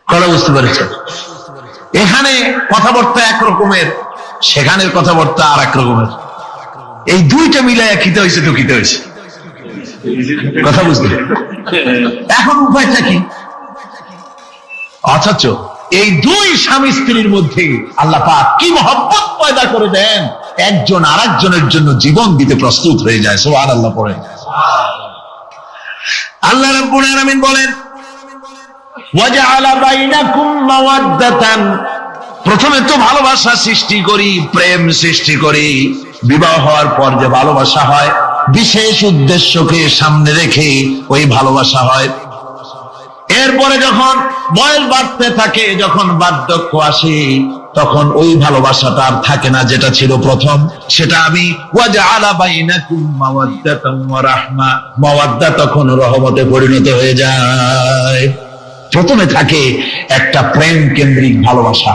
কথা বুঝতে পেরেছে? এখানে কথাবার্তা এক রকমের, সেখানের কথাবার্তা আর এক রকমের। এই দুইটা মিলাইয়া খিতে হয়েছে তো খিতে হয়েছে। কথা বুঝতে, এখন উপায়টা কি? অথচ এই দুই স্বামী স্ত্রীর মধ্যে আল্লাহ পাক কি মহব্বত পয়দা করে দেন, একজন আর একজনের জন্য জীবন দিতে প্রস্তুত হয়ে যায়। সুবহানাল্লাহ পড়ে। আল্লাহ রাব্বুল আলামিন বলেন, ওয়াজআলা বাইনাকুম মাওয়াদ্দাতান, প্রথমে তো ভালোবাসা সৃষ্টি করি, প্রেম সৃষ্টি করি। বিবাহ হওয়ার পর যে ভালোবাসা হয়, বিশেষ উদ্দেশ্যকে সামনে রেখে ওই ভালোবাসা হয়। এরপরে যখন বয়স বাড়তে থাকে, যখন বার্ধক্য আসে, তখন ওই ভালোবাসাটা আর থাকে না যেটা ছিল প্রথম। সেটা আমি ওয়াজআলা বাইনাকুম মাওয়াদ্দাতান ওয়া রাহমা, মাওয়াদ্দা তখন রহমতে পরিণত হয়ে যায়। প্রথমে থাকে একটা প্রেম কেন্দ্রিক ভালোবাসা।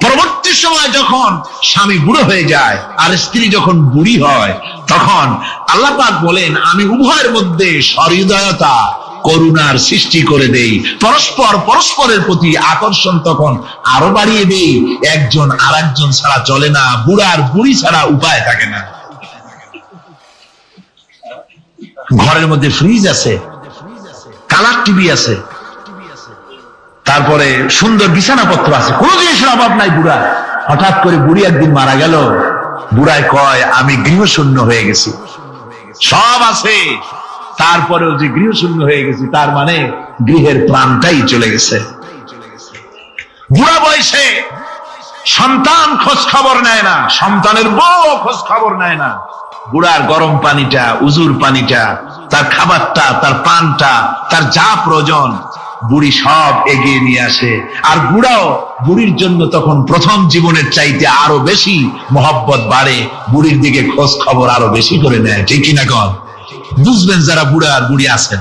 পরবর্তী সময় যখন স্বামী বুড়ো হয়ে যায় আর স্ত্রী যখন বুড়ি হয়, তখন আল্লাহ পাক বলেন, আমি উভয়ের মধ্যে সহৃদয়তা, করুণার সৃষ্টি করে দেই। পরস্পরের প্রতি আকর্ষণ তখন আরো বাড়িয়ে দেই। একজন আর একজন ছাড়া চলে না, বুড়ার বুড়ি ছাড়া উপায় থাকে না। ঘরের মধ্যে ফ্রিজ আছে, কালার টিভি আছে, তারপরে সুন্দর বিছানাপত্র আছে, কোন জিনিসের অভাব নাই বুড়া। হঠাৎ করে বুড়ি একদিন মারা গেল, বুড়ায় কয়, আমি গৃহশূন্য হয়ে গেছি। সব আছে, তারপরেও যে গৃহশূন্য হয়ে গেছি, তার মানে গৃহের প্রাণটাই চলে গেছে। বুড়া বয়সে সন্তান খোঁজ খবর নেয় না, সন্তানের বউ খোঁজ খবর নেয় না। বুড়ার গরম পানিটা, উজুর পানিটা, তার খাবারটা, তার পানটা, তার যা প্রয়োজন বুড়ি সব এগিয়ে নিয়ে আসে। আর বুড়াও বুড়ির জন্য তখন প্রথম জীবনের চাইতে আরো বেশি মহব্বত বাড়ে, বুড়ির দিকে খোঁজ খবর আরো বেশি করে নেয়। ঠিক কিনা কন? বুঝবেন যারা বুড়া আর বুড়ি আছেন।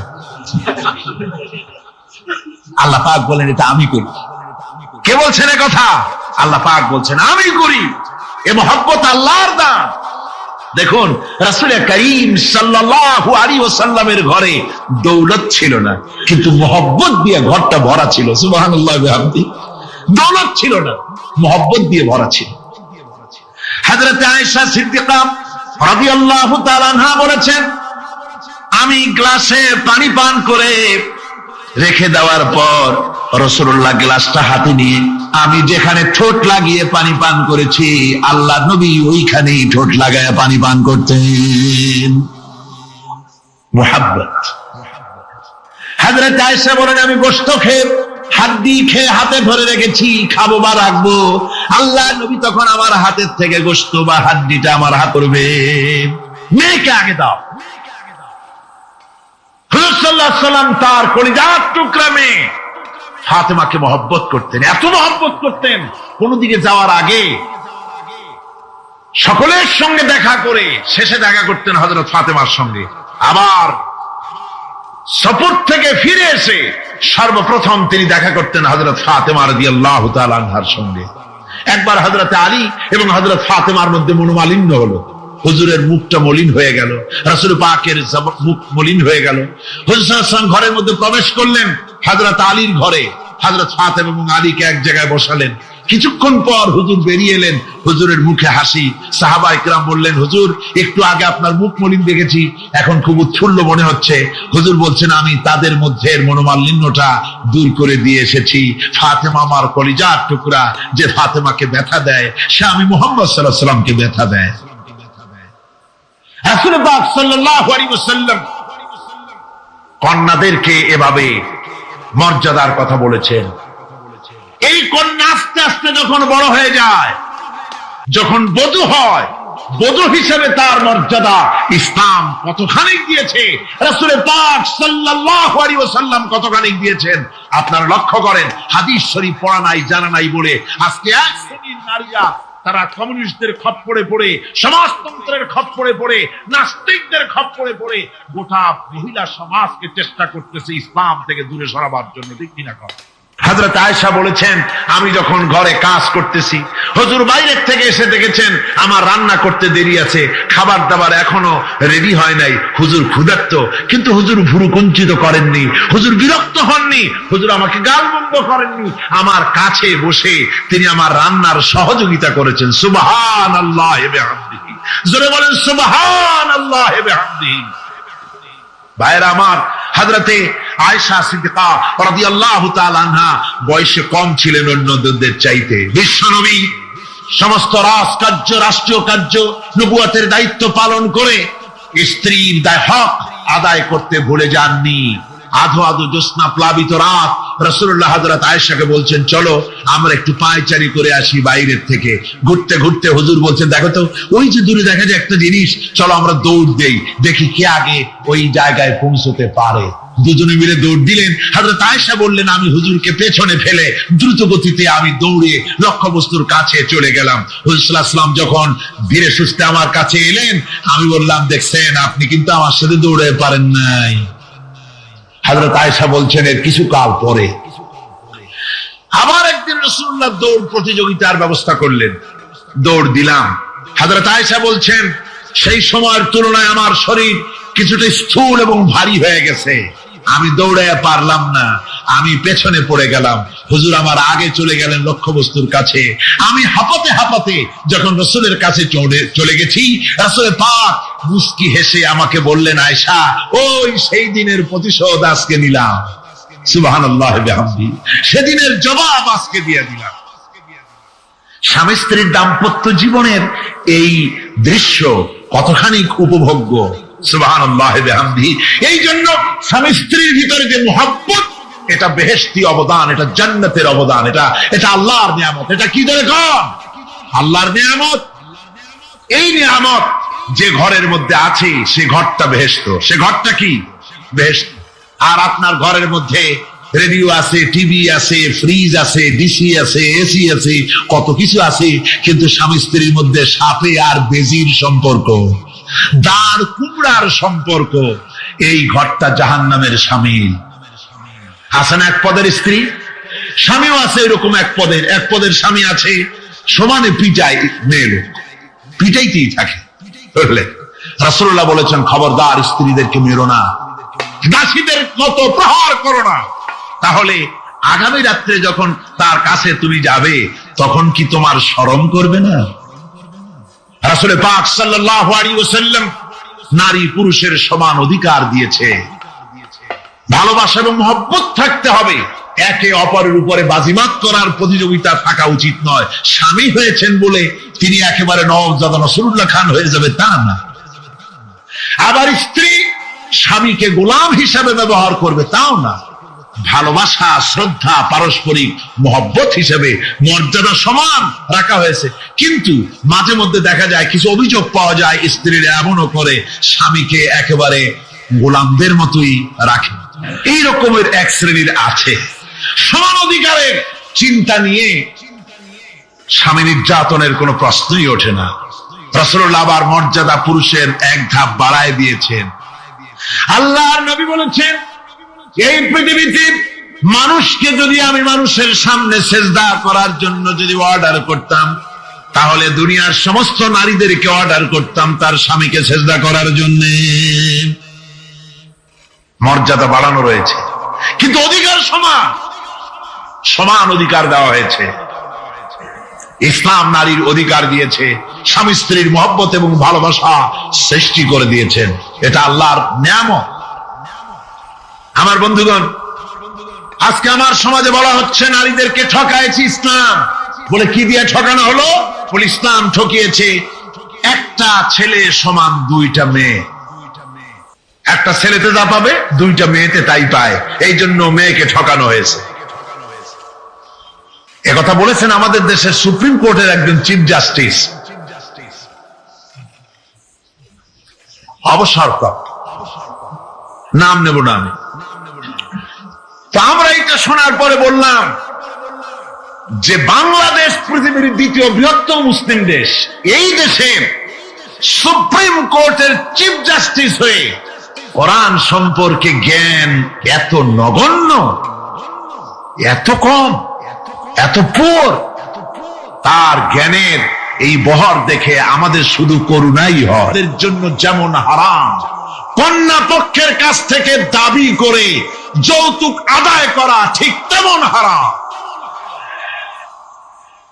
আল্লাহ পাক বলেন, এটা আমি করি। কে বলছেন এ কথা? আল্লাহ পাক বলছেন, আমি করি। এ মহব্বত আল্লাহর দান। দেখুন, রাসূল করিম সাল্লাল্লাহু আলাইহি ওয়াসাল্লামের ঘরে দৌলত ছিল না, কিন্তু মহব্বত দিয়ে ঘরটা ভরা ছিল। সুবহানাল্লাহ বিহামদি। দৌলত ছিল না, মহব্বত দিয়ে ভরা ছিল। হযরত আয়েশা সিদ্দিকা রাদিয়াল্লাহু তাআলা আনহা বলেছেন, আমি গ্লাসে পানি পান করে রেখে দেওয়ার পর রাসূলুল্লাহ গ্লাসটা হাতে নিয়ে আমি যেখানে ঠোঁট লাগিয়ে পানি পান করেছি, আল্লাহ নবী ওইখানেই ঠোঁট লাগায় পানি পান করতেন। মুহাব্বত। হযরত আয়েশা বলেন, আমি গোশত খেয়ে হাড্ডি খেয়ে হাতে ধরে রেখেছি, খাবো বা রাখবো, আল্লাহ নবী তখন আমার হাতের থেকে গোশত বা হাড্ডিটা আমার হাত করবে, মেয়েকে আগে দাও। হুজুর সাল্লাল্লাহু আলাইহি ওয়াসাল্লাম তার কলিজার টুকরা মেয়ে ফাতেমাকে মহব্বত করতেন, এত মহব্বত করতেন, কোন দিকে যাওয়ার আগে সকলের সঙ্গে দেখা করে শেষে দেখা করতেন হযরত ফাতেমার সঙ্গে। আবার সফর থেকে ফিরে এসে সর্বপ্রথম তিনি দেখা করতেন হযরত ফাতেমা রাদিয়াল্লাহু তাআলা আনহার সঙ্গে। একবার হযরত আলী এবং হযরত ফাতেমার মধ্যে মনোমালিন্য হলো, হুজুরের মুখটা মলিন হয়ে গেল, রাসূল পাকের মুখ মলিন হয়ে গেল। হুজুর সাল্লাল্লাহু আলাইহি ওয়াসাল্লাম ঘরের মধ্যে প্রবেশ করলেন, হযরত আলীর ঘরে হযরত ফাতেমা এবং আলীকে এক জায়গায় বসালেন। কিছুক্ষণ পর হুজুর বেরিয়ে এলেন, হুজুরের মুখে হাসি। সাহাবায়ে কেরাম বললেন, হুজুর একটু আগে আপনার মুখ মলিন দেখেছি, এখন খুব উৎফুল্ল মনে হচ্ছে। হুজুর বলছেন, আমি তাদের মধ্যে মনোমালিন্যটা দূর করে দিয়ে এসেছি। ফাতেমা আমার কলিজার টুকরা, যে ফাতেমাকে ব্যথা দেয় সে আমি মুহাম্মদ সাল্লাল্লাহু আলাইহি ওয়াসাল্লামকে ব্যথা দেয়। রাসূল পাক সাল্লাল্লাহু আলাইহি ওয়াসাল্লাম কন্যাদেরকে এভাবে মর্যাদার কথা বলেছেন। এই কন্যা আস্তে আস্তে যখন বড় হয়ে যায়, যখন বধূ হয়, বধূ হিসেবে তার মর্যাদা ইসলাম কতখানি দিয়েছে, রাসূল পাক সাল্লাল্লাহু আলাইহি ওয়াসাল্লাম কতখানি দিয়েছেন আপনারা লক্ষ্য করেন। হাদিস শরীফ পড়া নাই, জানা নাই বলে আজকে এক শ্রেণীর নারীরা তারা কমিউনিস্টদের খপ্পরে পড়ে, সমাজতন্ত্রের খপ্পরে পড়ে, নাস্তিকদের খপ্পরে পড়ে গোটা মহিলা সমাজকে চেষ্টা করতেছে ইসলাম থেকে দূরে সরাবার জন্য। ঠিক কিনা কথা? হযরত আয়েশা বলেছেন, আমি যখন ঘরে কাজ করতেছি, হুজুর বাইরের থেকে এসে দেখেছেন আমার রান্না করতে দেরি আছে, খাবার দাবার এখনো রেডি হয় নাই, হুজুর ক্ষুধার্ত, কিন্তু হুজুর ভুরু কুঞ্চিত করেননি, হুজুর বিরক্ত হননি, হুজুর আমাকে গালমন্দ করেননি, আমার কাছে বসে তিনি আমার রান্নার সহযোগিতা করেছেন। সুবহানাল্লাহি ওয়া বিহামদিহি, জোরে বলেন সুবহানাল্লাহি ওয়া বিহামদিহি। ভাইরা আমার, হযরতে আয়েশা সিদ্দিকা রাদিয়াল্লাহু তাআলা আনহা বয়সে কম ছিলেন অন্যদের চাইতে। বিশ্বনবী সমস্ত রাজকার্য, রাষ্ট্রীয় কার্য, নবুয়তের দায়িত্ব পালন করে স্ত্রীর হক আদায় করতে ভুলে যাননি। আধো আধো জ্যোৎস্না প্লাবিত রাত রাসূলুল্লাহ হযরত আয়েশাকে বলছেন, চলো আমরা একটু পায়চারি করে আসি বাইরের থেকে। ঘুরতে ঘুরতে হুজুর বলছেন, দেখো তো ওই যে দূরে দেখা যায় একটা জিনিস, চলো আমরা দৌড় দেই, দেখি কে আগে ওই জায়গায় পৌঁছতে পারে। দুজনে মিলে দৌড় দিলেন। হযরত আয়েশা বললেন, আমি হুজুরকে পেছনে ফেলে দ্রুত গতিতে আমি দৌড়ে লক্ষ্যবস্তুর কাছে চলে গেলাম। হুজুর সাল্লাল্লাহু আলাইহি ওয়াসাল্লাম যখন ধীরে সুস্থে আমার কাছে এলেন, আমি বললাম, দেখছেন আপনি কিন্তু আমার সাথে দৌড়ে পারেন নাই। হযরত আয়েশা বলছেন, এর কিছু কাল পরে আবার একদিন রাসূলুল্লাহ দৌড় প্রতিযোগিতার ব্যবস্থা করলেন, দৌড় দিলাম। হযরত আয়েশা বলছেন, সেই সময়ের তুলনায় আমার শরীর কিছুটা স্থূল এবং ভারী হয়ে গেছে, আমি দৌড়াইয়া পারলাম না, আমি পেছনে পড়ে গেলাম। হুজুর আমার আগে চলে গেলেন লক্ষ্যবস্তুর কাছে। আমি হাঁপাতে হাঁপাতে যখন রাসূলের কাছে চলে গেছি, রাসূল পাক মুস্কি হেসে আমাকে বললেন, আয়েশা, ওই সেই দিনের প্রতিশোধ আজকে নিলাম। সুবহানাল্লাহি ওয়া বিহামদিহি, সেদিনের জবাব আজকে দিয়ে দিলাম। স্বামী স্ত্রীর দাম্পত্য জীবনের এই দৃশ্য কতখানি উপভোগ্য। সুবহানাল্লাহি ওয়া বিহামদিহি। এই জন্য স্বামী স্ত্রীর ভিতরে যে মুহাব্বত, এটা বেহেশতি অবদান, এটা জান্নাতের অবদান, এটা আল্লাহর নিয়ামত। এটা কি ধরে কন? আল্লাহর নিয়ামত। এই নিয়ামত যে ঘরের মধ্যে আছে, সে ঘরটা বেহেশত। সে ঘরটা কি? বেহেশত। আর আপনার ঘরের মধ্যে রেডিও আছে, টিভি আছে, ফ্রিজ আছে, ডিসি আছে, এসি আছে, কত কিছু আছে, কিন্তু স্বামী স্ত্রীর মধ্যে সাপে আর বেজির সম্পর্ক, দাঁড় কুমড়ার সম্পর্ক, এই ঘরটা জাহান্নামের শামিল। আছে না এক পদের স্ত্রী? স্বামীও আছে এরকম এক পদের স্বামী আছে, সমানে পিটায় মেয়ে লোক, পিটাইতেই থাকে। রাসূলুল্লাহ বলেছেন, খবরদার স্ত্রীদেরকে মেরো না, দাসীদের মতো প্রহার করো না, তাহলে আগামী রাত্রে যখন তার কাছে তুমি যাবে, তখন কি তোমার শরম করবে না? রাসূল পাক সাল্লাল্লাহু আলাইহি ওয়াসাল্লাম নারী পুরুষের সমান অধিকার দিয়েছে। ভালোবাসা এবং মহব্বত থাকতে হবে, একে অপরের উপরে বাজিমাত করার প্রতিযোগিতা থাকা উচিত নয়। স্বামী হয়েছেন বলে তিনি একেবারে নওয়াবজাদা রাসূলুল্লাহ খান হয়ে যাবে, তা না। আবার স্ত্রী স্বামীকে গোলাম হিসাবে ব্যবহার করবে, তাও না। ভালোবাসা, শ্রদ্ধা, পারস্পরিক মহব্বত হিসেবে মর্যাদা সমান রাখা হয়েছে। কিন্তু মাঝে মধ্যে দেখা যায়, কিছু অভিযোগ পাওয়া যায়, স্ত্রীরা এমনও করে স্বামীকে একেবারে গোলামদের মতোই রাখে। এই রকমের এক শ্রেণীর আছে। সমান অধিকারের চিন্তা নিয়ে স্বামী নির্যাতনের কোনো প্রশ্নই ওঠে না। রাসূলুল্লাহ আবার মর্যাদা পুরুষের এক ধাপ বাড়ায় দিয়েছেন। আল্লাহর নবী বলেছেন, এই পৃথিবীতে মানুষকে যদি আমি মানুষের সামনে সেজদা করার জন্য যদি অর্ডার করতাম, তাহলে দুনিয়ার সমস্ত নারীদেরকে অর্ডার করতাম তার স্বামীকে সেজদা করার জন্য। মর্যাদা বাড়ানো রয়েছে, কিন্তু অধিকার সমান অধিকার দেওয়া হয়েছে। ইসলাম নারীর অধিকার দিয়েছে, স্বামী স্ত্রীর মহব্বত এবং ভালোবাসা সৃষ্টি করে দিয়েছেন। এটা আল্লাহর নিয়ামত। আমার বন্ধুগণ, আজকে আমার সমাজে বলা হচ্ছে নারীদেরকে ঠকাইছে ইসলাম। বলে কি দিয়ে ঠকানো হলো? বলে ইসলাম ঠকিয়েছে একটা ছেলে সমান দুইটা মেয়ে। একটা ছেলেতে যা পাবে, দুইটা মেয়েতে তাই পায়, এই জন্য মেয়েকে ঠকানো হয়েছে। একথা বলেছেন আমাদের দেশের সুপ্রিম কোর্টের একজন চিফ জাস্টিস, অবসরপ্রাপ্ত, নাম নেব না আমি। তো আমরা এটা শোনার পরে বললাম, যে বাংলাদেশ পৃথিবীর দ্বিতীয় বৃহত্তম মুসলিম দেশ, এই দেশের সুপ্রিম কোর্টের চিফ জাস্টিস হয়ে কোরআন সম্পর্কে জ্ঞান এত নগণ্য, এত কম, এত পুর, তার জ্ঞানের এই বহর দেখে আমাদের শুধু করুণাই হয়। এর জন্য যেমন হারাম কন্যা পক্ষের কাছ থেকে দাবি করে যৌতুক আদায় করা, ঠিক তেমন হারাম।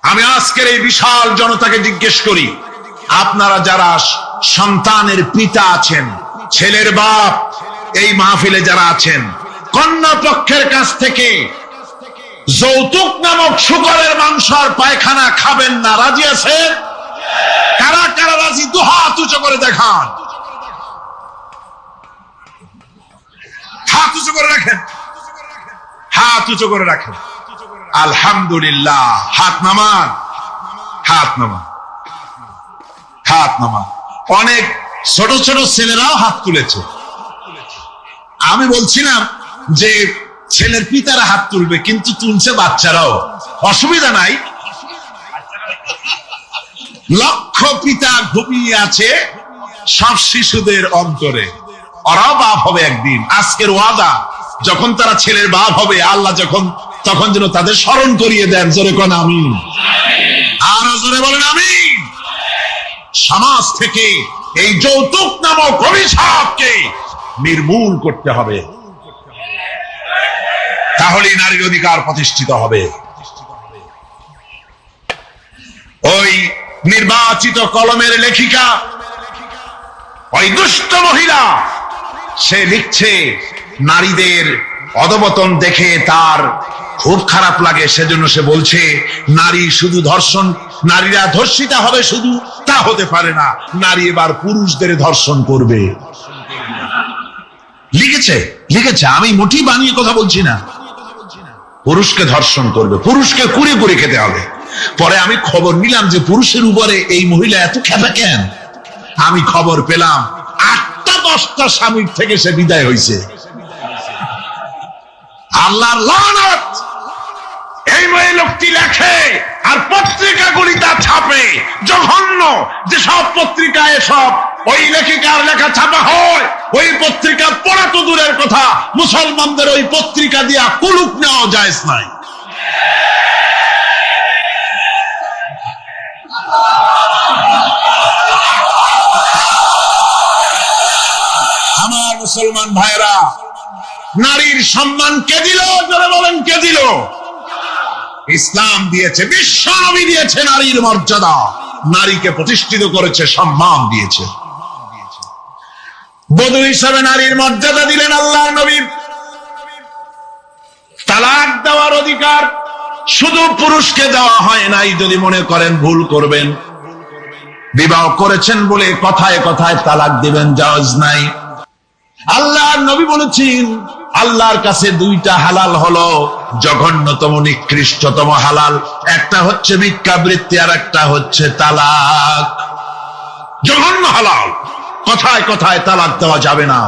আমি আজকের এই বিশাল জনতাকে জিজ্ঞেস করি, আপনারা যারা সন্তানের পিতা আছেন, ছেলের বাপ, এই মাহফিলে যারা আছেন, কন্যা পক্ষের কাছ থেকে যৌতুক নামক শুকরের মাংস আর পায়খানা খাবেন না, রাজি আছেন? কারা কারা রাজি? দুহাত উঁচু করে দেখান, হাত উঁচু করে রাখেন, হাত উঁচু করে রাখেন। আলহামদুলিল্লাহ। হাত নামান, হাত নামান, হাত নামান। অনেক ছোট ছোট ছেলেরাও হাত তুলেছে। আমি বলছিলাম যে ছেলের পিতারা হাত তুলবে, কিন্তু তুলছে বাচ্চারাও, অসুবিধা নাই। লক্ষ পিতা ঘুমিয়ে আছে সব শিশুদের অন্তরে, ওরাও বাপ হবে একদিন। আজকের ওয়াদা, যখন তারা ছেলের বাপ হবে, আল্লাহ তখন যেন তাদের স্মরণ করিয়ে দেন। জোরে কোন আমিন, আরো জোরে বলেন আমিন। সমাজ থেকে এই যৌতুক নামক অভিশাপকে নির্মূল করতে হবে, তাহলেই নারীর অধিকার প্রতিষ্ঠিত হবে। ওই নির্বাচিত কলমের লেখিকা, ওই দুষ্ট মহিলা, সে লিখছে নারীদের অধপতন দেখে তার খুব খারাপ লাগে, সেজন্য সে বলছে নারী শুধু ধর্ষণ, নারীরা ধর্ষিতা হবে শুধু তা হতে পারে না, নারী এবার পুরুষদের ধর্ষণ করবে। লিখেছে, লিখেছে, আমি মোটেই বানিয়ে কথা বলছি না। পুরুষকে ধর্ষণ করবে, পুরুষকে কুড়ে কুড়ে খেতে হবে। পরে আমি খবর নিলাম যে পুরুষের উপরে এই মহিলা এত খেপা কেন। আমি খবর পেলাম 8টা-10টা স্বামীর থেকে সে বিদায় হয়েছে। আল্লাহর লানত। এই মেয়ে লোকটি লেখে আর পত্রিকাগুলি তা ছাপে, জঘন্য। যেসব পত্রিকায় সব ওই লেখিকার লেখা ছাপা হয়, ওই পত্রিকা পড়া তো দূরের কথা, মুসলমানদের ওই পত্রিকা দিয়া কুলুপ নেওয়া জায়েজ নাই। আমার মুসলমান ভাইরা, নারীর সম্মান কে দিল? যারা বলেন কে দিল? ইসলাম দিয়েছে, বিশ্ব নবী দিয়েছে নারীর মর্যাদা, নারীকে প্রতিষ্ঠিত করেছে, সম্মান দিয়েছে। বধূ হিসাবে নারীর মর্যাদা দিলেন আল্লাহর নবী। তালাক দেওয়ার অধিকার শুধু পুরুষকে দেওয়া হয় নাই। যদি মনে করেন ভুল করবেন, বিবাহ করেছেন বলে কথায় কথায় তালাক দিবেন, জায়েজ নাই। আল্লাহর নবী বলেছেন আল্লাহর কাছে 2টা হালাল হলো, জঘন্যতম নিকৃষ্টতম হালাল। একটা হচ্ছে ভিক্ষাবৃত্তি, আর একটা হচ্ছে তালাক। জঘন্য হালাল, কথায় কথায় তালাক দেওয়া যাবে না।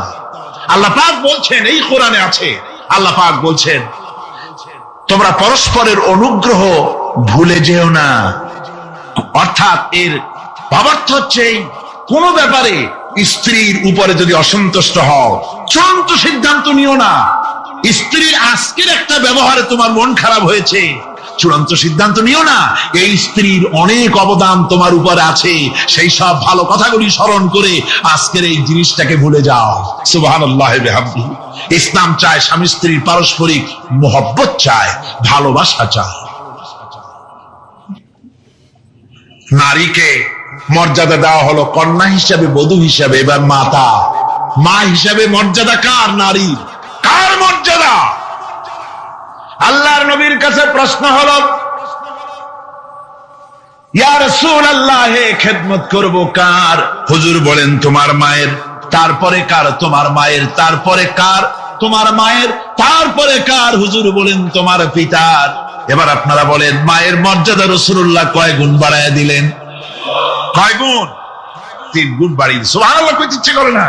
আল্লাহ পাক বলছেন, এই কোরআনে আছে, আল্লাহ পাক বলছেন তোমরা পরস্পরের অনুগ্রহ ভুলে যেও না। অর্থাৎ এর ভাবার্থ হচ্ছে কোন ব্যাপারে স্ত্রীর উপরে যদি অসন্তুষ্ট হও, চূড়ান্ত সিদ্ধান্ত নিও না। স্ত্রীর আজকের একটা ব্যবহারে তোমার মন খারাপ হয়েছে, চূড়ান্ত সিদ্ধান্ত নিও না। এই স্ত্রীর অনেক অবদান তোমার উপরে আছে, সেই সব ভালো কথাগুলি স্মরণ করে আজকের এই জিনিসটাকে ভুলে যাও। সুবহানাল্লাহ ওয়া বিহামদিহি। ইসলাম চায় স্বামী স্ত্রীর পারস্পরিক মহব্বত চায়, ভালোবাসা চায়। নারীকে মর্যাদা দেওয়া হলো কন্যা হিসাবে, বধূ হিসাবে, এবার মাতা, মা হিসাবে মর্যাদা কার? নারীর। কার মর্যাদা? আল্লাহর নবীর কাছে প্রশ্ন হলো, ইয়া রাসূলুল্লাহ, খেদমত করব কার? হুজুর বলেন তোমার মায়ের। তারপরে কার? তোমার মায়ের। তারপরে কার? তোমার মায়ের। তারপরে কার? হুজুর বলেন তোমার পিতার। এবার আপনারা বলেন মায়ের মর্যাদা রাসূলুল্লাহ কয় গুণ বাড়ায় দিলেন? কয় গুণ? 3 গুণ বাড়িয়ে। সুবহানাল্লাহ কইতে ইচ্ছে করে না?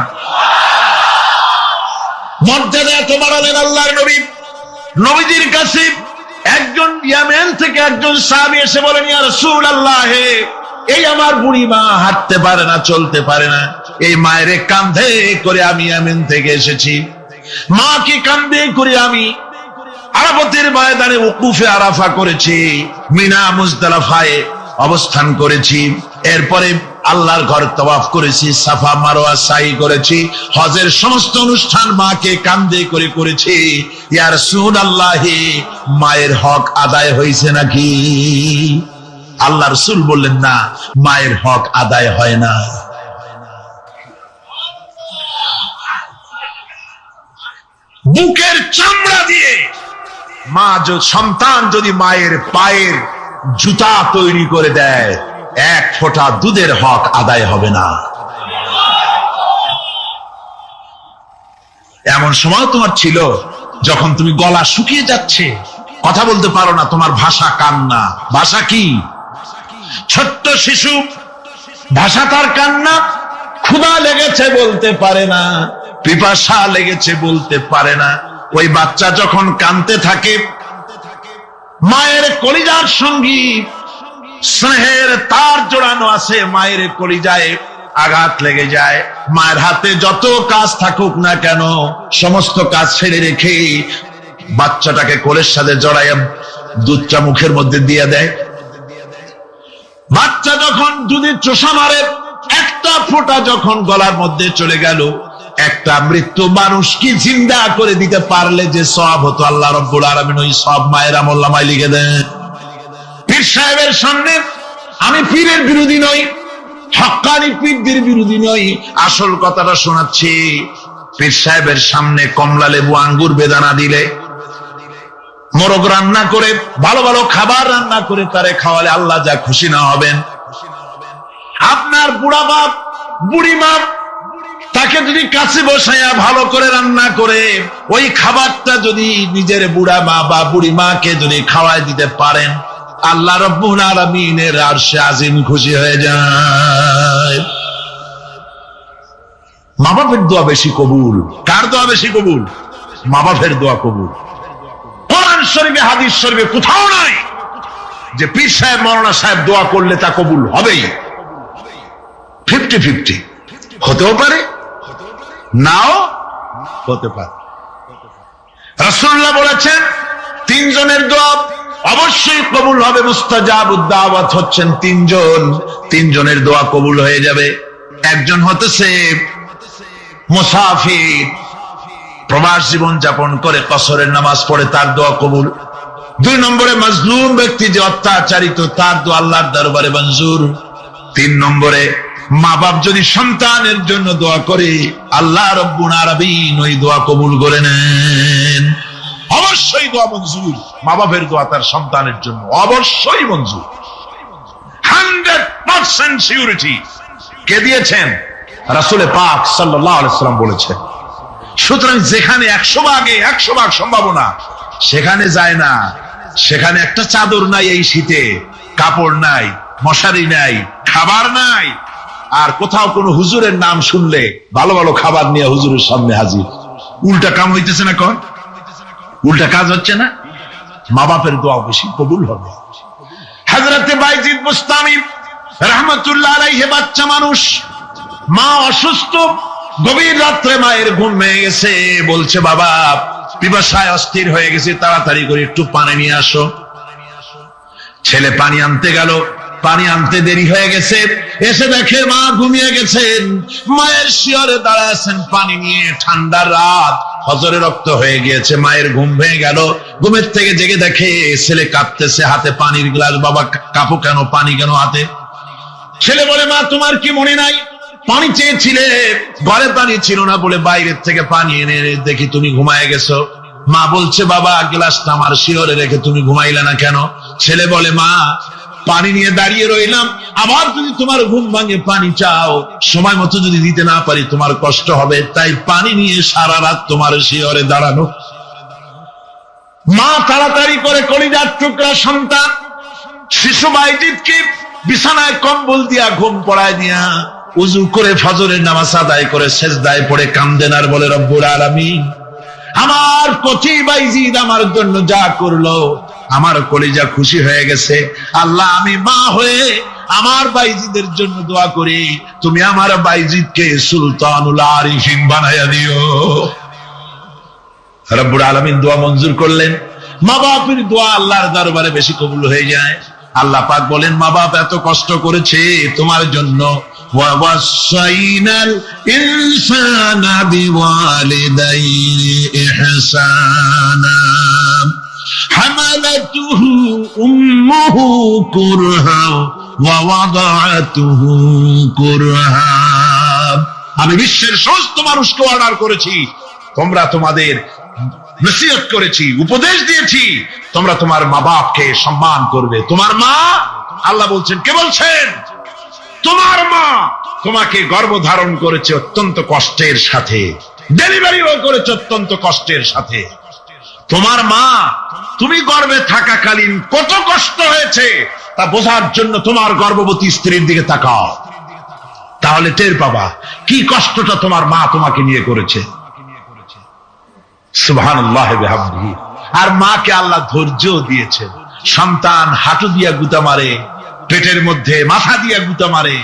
মর্যাদা এত বাড়ালেন আল্লাহর নবী। নবীজির কাছে একজন ইয়ামেন থেকে একজন সাহাবী এসে বলেন, ইয়া রাসূলুল্লাহ, এই আমার বুড়ি মা হাঁটতে পারে না, চলতে পারে না, এই মায়ের কাঁধে করে আমি ইয়ামেন থেকে এসেছি, মাকে কাঁধে করে আমি আরাফাতের ময়দানে উকুফে আরাফা করেছি, মিনা মুজদালিফায় অবস্থান করেছি, এরপরে আল্লাহর ঘর তওয়াফ করেছি, সাফা মারওয়া সাই করেছি, হজের সমস্ত অনুষ্ঠান মাকে কাঁধে করে করেছি। ইয়া রাসূলুল্লাহ, মায়ের হক আদায় হয়েছে নাকি? আল্লাহ রাসূল বললেন, না, মায়ের হক আদায় হয় না। বুকের চামড়া দিয়ে সন্তান যদি মায়ের পায়ের জুতা তৈরি করে দেয়, এক ফোঁটা দুধের হক আদায় হবে না। এমন সময় তোমার ছিল যখন তুমি গলা শুকিয়ে যাচ্ছে, কথা বলতে পারো না, তোমার ভাষা কান্না। ভাষা কি? ছোট্ট শিশু, ভাষা তার কান্না। ক্ষুধা লেগেছে বলতে পারে না, পিপাসা লেগেছে বলতে পারে না। ওই বাচ্চা যখন কাঁদতে থাকে, মায়ের কলিজার সঙ্গী স্নেহের তার জোড়ানো আছে, মায়ের কলিজায় আঘাত লেগে যায়। মায়ের হাতে যত কাজ থাকুক না কেন, সমস্ত কাজ ছেড়ে রেখে বাচ্চাটাকে কোলের সাথে জড়াইয়া দুধটা মুখের মধ্যে দিয়ে দেয়। বাচ্চা যখন দুধের চোষা মারে, একটা ফোঁটা যখন গলার মধ্যে চলে গেল, একটা মৃত্যু মানুষ কি জিন্দা করে দিতে পারলে যে সওয়াব হতো, আল্লাহ রাব্বুল আলামিন ওই সওয়াব মায়ের আমলনামায় লিখে দেন। পীর সাহেবের সামনে আমি পীরের বিরোধী নই, হক্কানি পীরদের বিরোধী নই, আসল কথাটা শোনাচ্ছি। পীর সাহেবের সামনে কমলা লেবু আঙ্গুর বেদানা দিলে, মোরগ রান্না করে, ভালো ভালো খাবার রান্না করে তারে খাওয়ালে আল্লাহ যা খুশি না হবেন। আপনার বুড়া বাপ বুড়ি মা, তাকে যদি কাছে বসাইয়া ভালো করে রান্না করে ওই খাবারটা যদি নিজের বুড়া মা বা বুড়ি মাকে যদি খাওয়াই দিতে পারেন, আল্লাহ রাব্বুল আলামিনের আরশে আজিম খুশি হয়ে যায়। মা বাপের দোয়া বেশি কবুল। কার দোয়া বেশি কবুল? মা বাপের দোয়া কবুল। কোরআন শরীফে, হাদিস শরীফে কোথাও নাই যে পীর সাহেব মাওলানা সাহেব দোয়া করলে তা কবুল হবেই। 50-50 হতেও পারে, নাও হতে পারে। রাসূলুল্লাহ বলেছেন, তিনজনের দোয়া অবশ্যই কবুল হবে। মুস্তাজাবুদ দাওয়াত হচ্ছেন তিনজন, তিনজনের দোয়া কবুল হয়ে যাবে। একজন হতেছে মুসাফির, প্রবাস জীবন যাপন করে কসরের নামাজ পড়ে, তার দোয়া কবুল। 2 নম্বরে মাজলুম ব্যক্তি, যে অত্যাচারিত, তার দোয়া আল্লাহর দরবারে মঞ্জুর। 3 নম্বরে মা বাপ যদি সন্তানের জন্য দোয়া করে, আল্লাহ রাব্বুল আলামিন ওই দোয়া কবুল করে নেন। অবশ্যই দোয়া মঞ্জুর। মা বাপের দোয়া তার সন্তানের জন্য অবশ্যই মঞ্জুর, 100% সিউরিটি। কে দিয়েছেন? রাসূল পাক সাল্লাল্লাহু আলাইহি ওয়াসাল্লাম বলেছেন। সুতরাং যেখানে 100 ভাগ সম্ভাবনা, সেখানে যায় না। সেখানে একটা চাদর নাই এই শীতে, কাপড় নাই, মশারি নাই, খাবার নাই, আর কোথাও কোনো হুজুরের নাম শুনলে ভালো ভালো খাবার নিয়ে হুজুরের সামনে হাজির। উল্টা কাম হইতেছে না? কোন উল্টা কাজ হচ্ছে না? মা বাপের দোয়া বেশি কবুল হবে। হযরতে বাইজিদ বুস্তামি রাহমাতুল্লাহ আলাইহি, বাচ্চা মানুষ, মা অসুস্থ, গভীর রাত্রে মায়ের ঘুম ভেঙে গেছে, বলছে, বাবা পিপাসায় অস্থির হয়ে গেছে, তাড়াতাড়ি করে একটু পানি নিয়ে আসো। ছেলে পানি আনতে গেল, পানি আনতে দেরি হয়ে গেছে, এসে দেখে মা ঘুমিয়ে গেছেন। মায়ের শিয়রে দাঁড়ায় আছেন পানি নিয়ে। ঠান্ডার রাত, ফজরে রক্ত হয়ে গিয়েছে, মায়ের ঘুম ভেঙে গেল। ঘুমের থেকে জেগে দেখে ছেলে কাঁপতেছে, হাতে পানির গ্লাস। বাবা কাঁপো কেন, পানি কেন হাতে? ছেলে বলে, মা তোমার কি মনে নাই, পানি চেয়েছিলে, ঘরে পানি ছিল না বলে বাইরের থেকে পানি এনে দেখি তুমি ঘুমায় গেছো। মা বলছে, বাবা গ্লাসটা আমার শিয়রে রেখে তুমি ঘুমাইলে না কেন? ছেলে বলে, মা পানি নিয়ে দাঁড়িয়ে রইলাম, আবার যদি তোমার ঘুম ভাঙে পানি চাও, সময় মতো যদি দিতে না পারি তোমার কষ্ট হবে, তাই পানি নিয়ে সারা রাত তোমার শিয়রে দাঁড়ানো। মা তাড়াতাড়ি করে কলিজার টুকরা সন্তান শিশু বাইজিদকে বিছানায় কম্বল দিয়া ঘুম পড়ায় দিয়া উযু করে ফজরের নামাজ আদায় করে সেজদায় পড়ে কান্দেন আর বলে, রব্বুল আলামিন, আমার কচি বাইজিদ আমার জন্য যা করলো আমার কলিজা খুশি হয়ে গেছে। আল্লাহ, আমি মা হয়ে আমার বাইজিদের জন্য দোয়া করি, তুমি আমার বাইজিদকে সুলতানুল আরিফিন বানাইয়া দিও। রব্বুল আলামিন দোয়া মঞ্জুর করলেন। মা বাপের দোয়া আল্লাহর দরবারে বেশি কবুল হয়ে যায়। আল্লাহ পাক বলেন, মা বাপ এত কষ্ট করেছে তোমার জন্য, ওয়াসাইনাল ইনসানা বিওয়ালিদাইহি ইহসানা হামালাতুহু উম্মুহু কুরহা ওয়া ওয়াদাআতুহু কুরহা। আমি বিশ্বের সমস্ত মানুষকে অর্ডার করেছি, তোমরা তোমাদের নসিহত করেছি, উপদেশ দিয়েছি, তোমরা তোমার মা বাপকে সম্মান করবে। তোমার মা, আল্লাহ বলছেন, কে বলছেন? তোমার মা তোমাকে গর্ভধারণ করেছে অত্যন্ত কষ্টের সাথে, ডেলিভারিও করেছে অত্যন্ত কষ্টের সাথে। তোমার মা তুমি গর্ভে থাকাকালীন কত কষ্ট হয়েছে তা বোঝার জন্য তোমার গর্ভবতী স্ত্রীর দিকে তাকাও, তাহলে টের পাবা কি কষ্টটা তোমার মা তোমাকে নিয়ে করেছে। সুবহানাল্লাহি ওয়া বিহামদিহি। আর মাকে আল্লাহ ধৈর্য দিয়েছে। সন্তান হাঁটু দিয়া গুতা মারে, পেটের মধ্যে মাথা দিয়া গুতা মারে,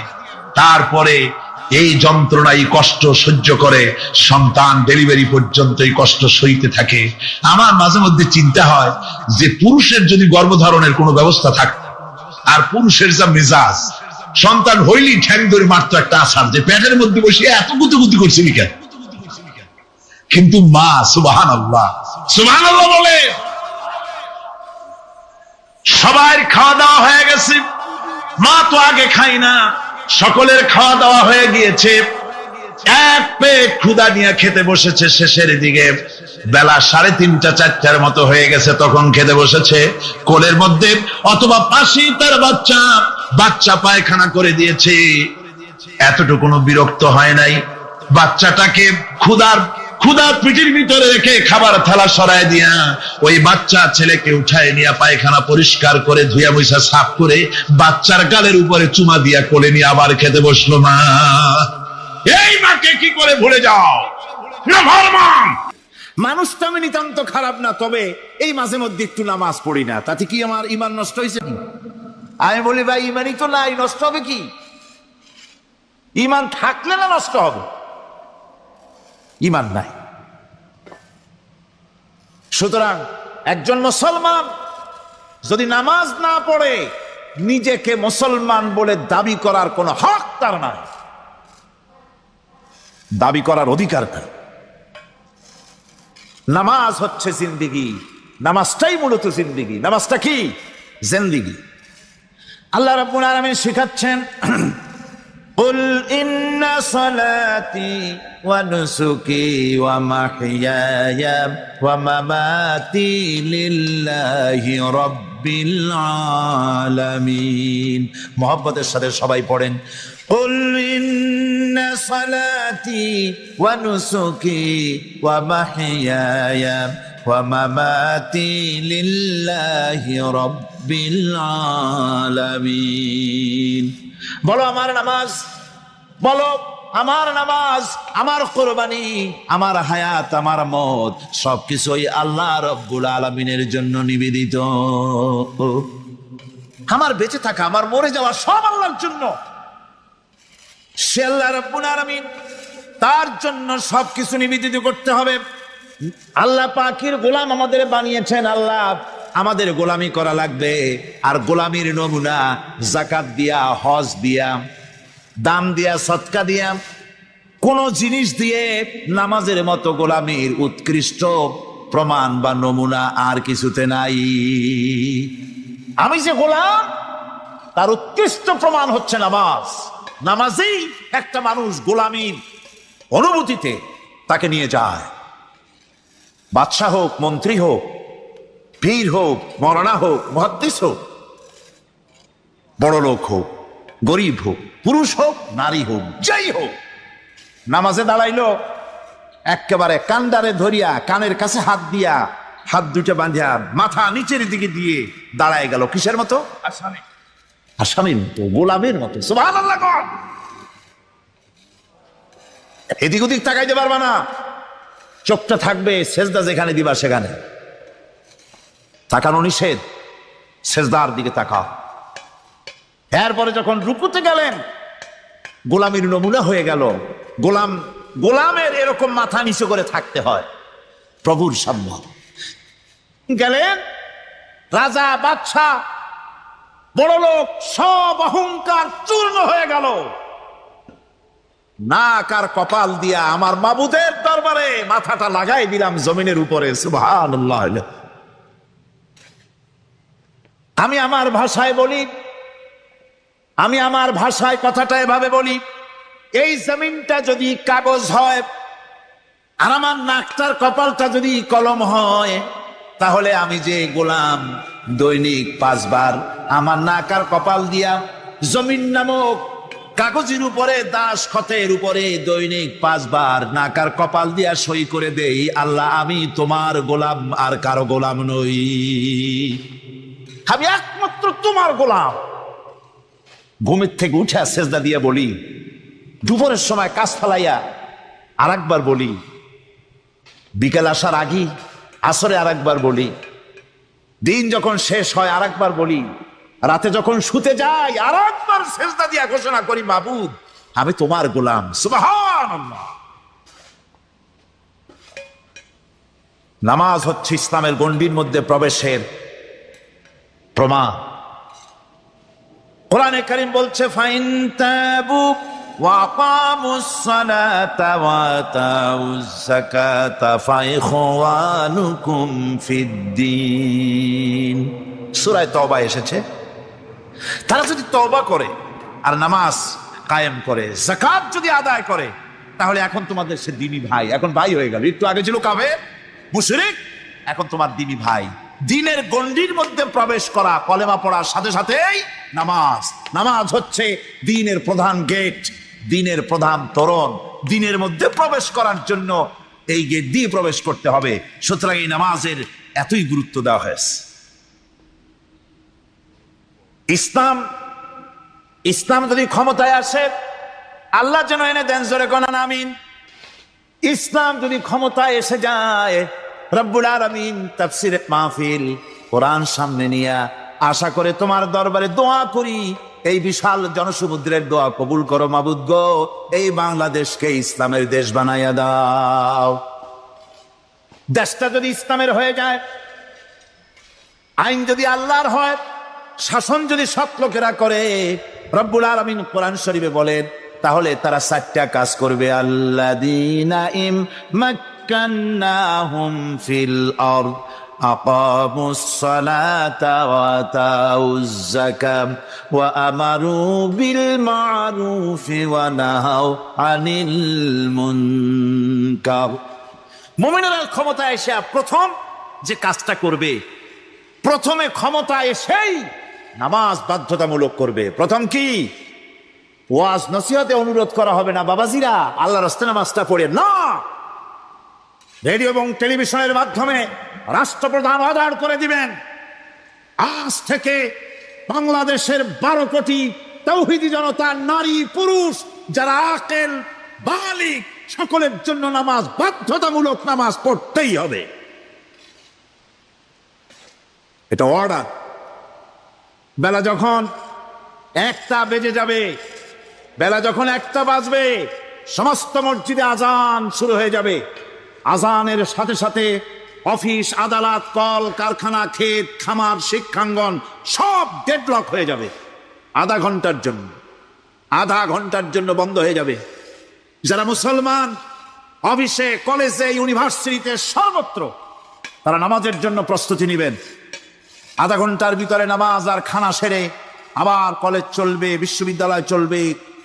তারপরে এই যন্ত্রণা, এই কষ্ট সহ্য করে সন্তান ডেলিভারি পর্যন্ত এই কষ্ট সইতে থাকে। আমার মাঝে মধ্যে চিন্তা হয় যে পুরুষের যদি গর্ভধারণের কোনো ব্যবস্থা থাকত, আর পুরুষের যা মেজাজ, সন্তান হইলেই ঠ্যাং ধরে মারতো একটা আছাড়, যে পেটের মধ্যে বসে এত গুতুগুতি করছিলি কেন? কিন্তু মা, সুবহানাল্লাহ, সুবহানাল্লাহ বলে, সবার খাওয়া দাওয়া হয়ে গেছে, মা তো আগে খাই না, সকলের খাওয়া দাওয়া হয়ে গিয়েছে, এক পেট ক্ষুধা নিয়ে খেতে বসেছে। শেষের দিকে বেলা 3:30 4টার মতো হয়ে গেছে, তখন খেতে বসেছে। কোলের মধ্যে অথবা পাশেই তার বাচ্চা পায়খানা করে দিয়েছে। এতটুকুনো বিরক্ত হয় নাই, বাচ্চাটাকে ক্ষুধার পিঠির ভিতরে রেখে খাবার থালা সরায় দিয়া ওই বাচ্চা ছেলেকে উঠায় নিয়ে পায়খানা পরিষ্কার করে ধুয়া মুছা সাফ করে বাচ্চার গালের উপরে চুমা দিয়া কোলে নিয়ে আবার খেতে বসলো। মা, এই মাকে কি করে ভুলে যাও? মানুষ তো আমি নিতান্ত খারাপ না, তবে এই মাঝে মধ্যে একটু নামাজ পড়ি না, তাতে কি আমার ইমান নষ্ট হয়েছে? আমি বলি, ভাই ইমানই তো নাই, নষ্ট হবে কি? ইমান থাকলে না নষ্ট হবে? ইমান নাই। সুতরাং একজন মুসলমান যদি নামাজ না পড়ে, নিজেকে মুসলমান বলে দাবি করার কোন হক তার নাই, দাবি করার অধিকার নাই। নামাজ হচ্ছে জিন্দেগি, নামাজটাই মূলত জিন্দেগি। নামাজটা কি? জিন্দেগি। আল্লাহ রাব্বুল আলামিন শিখাচ্ছেন, قل إن صلاتي ونسكي ومحياي ومماتي لله رب العالمين। মোহাব্বতের সাথে সবাই পড়েন, قل إن صلاتي ونسكي ومحياي ومماتي لله رب العالمين। বলো আমার নামাজ, বলো আমার নামাজ, আমার কোরবানি, আমার হায়াত, আমার মত সবকিছুই আল্লাহ রব্বুল আলামিনের জন্য নিবেদিত। আমার বেঁচে থাকা, আমার মরে যাওয়া সব আল্লাহর জন্য। সে আল্লাহ রব্বুল আলামিন, তার জন্য সবকিছু নিবেদিত করতে হবে। আল্লাহ পাকের গোলাম আমাদের বানিয়েছেন, আল্লাহ আমাদের গোলামি করা লাগবে। আর গোলামির নমুনা যাকাত দিয়া, হজ দিয়া, দান দিয়া, সদকা দিয়া, কোন জিনিস দিয়ে নামাজের মতো গোলামির উৎকৃষ্ট প্রমাণ বা নমুনা আর কিছুতে নাই। আমি যে গোলাম, তার উৎকৃষ্ট প্রমাণ হচ্ছে নামাজ। নামাজেই একটা মানুষ গোলামির অনুভূতিতে তাকে নিয়ে যায়। বাদশাহ হোক, মন্ত্রী হোক, পীর হোক, মৌলানা হোক, মুহাদ্দিস হোক, বড় লোক হোক, গরিব হোক, পুরুষ হোক, নারী হোক, যাই হোক, নামাজে দাঁড়াইলো, একেবারে কান্ডারে ধরিয়া কানের কাছে হাত দিয়া, হাত দুটা বাঁধিয়া মাথা নিচের দিকে দিয়ে দাঁড়ায় গেল। কিসের মতো? আসামির মতো, গোলামের মতো। সুবহানাল্লাহ। এদিক ওদিক তাকাইতে পারবা না, চোখটা থাকবে সেজদা যেখানে দিবা সেখানে, তাকানো নিষেধ। সেজদার দিকে তাকাও। এরপরে যখন রুকুতে গেলেন, গোলামের নমুনা হয়ে গেল। গোলামের এরকম মাথা নিচু করে থাকতে হয় প্রভুর সামনে। গেলেন, রাজা বাদশা বড় লোক সব অহংকার চূর্ণ হয়ে গেল। নাক আর কপাল দিয়া আমার মাবুদের দরবারে মাথাটা লাগাই দিলাম জমিনের উপরে। সুবহানাল্লাহ। আমি আমার ভাষায় বলি, আমি আমার ভাষায় কথাটা এভাবে বলি, এই জমিনটা যদি কাগজ হয় আর আমার নাকটার কপালটা যদি কলম হয়, তাহলে আমি যে গোলাম দৈনিক 5 বার আমার নাক আর কপাল দিয়া জমিন নামক কাগজের উপরে, দাস খতের উপরে দৈনিক 5 বার নাক আর কপাল দিয়া সই করে দেই, আল্লাহ আমি তোমার গোলাম আর কারো গোলাম নই, আমি একমাত্র তোমার গোলাম। ঘুমের থেকে উঠে সেজদা দিয়ে বলি, দুপুরের সময় কাজ ফালাইয়া আর একবার বলি, বিকেল আসার আগে আসরে আর একবার বলি, দিন যখন শেষ হয় আর একবার বলি, রাতে যখন শুতে যাই আর একবার সেজদা দিয়া ঘোষণা করি, মাবুদ আমি তোমার গোলাম। সুবহানাল্লাহ। নামাজ হচ্ছে ইসলামের গণ্ডির মধ্যে প্রবেশের প্রমাণ। কোরআনে কারীম বলছে, ফাইন তাবু ওয়া আকামুস সালাতা ওয়া আতাউজ যাকাতা ফাইখওয়ানুকুম ফিদ্দীন। সূরা তওবা এসেছে, তারা যদি তওবা করে আর নামাজ কায়েম করে, যাকাত যদি আদায় করে, তাহলে এখন তোমাদের সে দ্বীনি ভাই, এখন ভাই হয়ে গেল। একটু আগে ছিল কাফের মুশরিক, এখন তোমার দ্বীনি ভাই। দ্বীনের গণ্ডির মধ্যে প্রবেশ করা, কলেমা পড়ার সাথে সাথেই নামাজ। নামাজ হচ্ছে দ্বীনের প্রধান গেট, দ্বীনের প্রধান তোরণ। দ্বীনের মধ্যে প্রবেশ করার জন্য এই গেট দিয়ে প্রবেশ করতে হবে। সুতরাং এই নামাজের এতই গুরুত্ব দেওয়া হয়েছে। ইসলাম যদি ক্ষমতায় আসে, আল্লাহ যেন এনে দেন, জোরে কোন আমিন। ইসলাম যদি ক্ষমতায় এসে যায়, রব্বুল আলামিন তাফসীরে মাহফিল কোরআন সামনে নিয়ে আশা করে তোমার দরবারে দোয়া করি, এই বিশাল জনসমুদ্রের দোয়া কবুল করো মাবুদ গো, এই বাংলাদেশকে ইসলামের দেশ বানাইয়া দাও। দেশটা যদি ইসলামের হয়ে যায়, আইন যদি আল্লাহর হয়, শাসন যদি সৎ লোকেরা করে, রব্বুল আলামিন কোরআন শরীফে বলেন, তাহলে তারা 4টা কাজ করবে। আল্লাযীনা মাক্কান্নাহুম ফিল আরদ আকামুস সালাতা ওয়া আতাউজ যাকাত ওয়া আমারু বিল মা'রুফি ওয়া নাহাউ আনিল মুনকার। মুমিনেরা ক্ষমতা এসে প্রথম যে কাজটা করবে, প্রথমে ক্ষমতা এসেই নামাজ বাধ্যতামূলক করবে। প্রথম কি? ওয়াজ নসিহতে অনুরোধ করা হবে না, বাবাজিরা আল্লাহর রাস্তায় নামাজটা পড়ে না। রেডিও এবং টেলিভিশনের মাধ্যমে রাষ্ট্রপ্রধান অর্ডার করে দিবেন, আজ থেকে বাংলাদেশের 12 কোটি তাওহীদি জনতা, নারী পুরুষ যারা আকেল বালিগ, সকলের জন্য নামাজ বাধ্যতামূলক, নামাজ পড়তেই হবে। এটা অর্ডার। বেলা যখন 1টা বেজে যাবে, বেলা যখন 1টা বাজবে, সমস্ত মসজিদে আজান শুরু হয়ে যাবে। আজানের সাথে সাথে অফিস, আদালত, কল কারখানা, ক্ষেত খামার, শিক্ষাঙ্গন সব ডেডলক হয়ে যাবে। আধা ঘন্টার জন্য বন্ধ হয়ে যাবে। যারা মুসলমান অফিসে, কলেজে, ইউনিভার্সিটিতে, সর্বত্র তারা নামাজের জন্য প্রস্তুতি নেবেন। আধা ঘন্টার ভিতরে নামাজ আর খানা সেরে আবার কলেজ চলবে, বিশ্ববিদ্যালয় চলবে,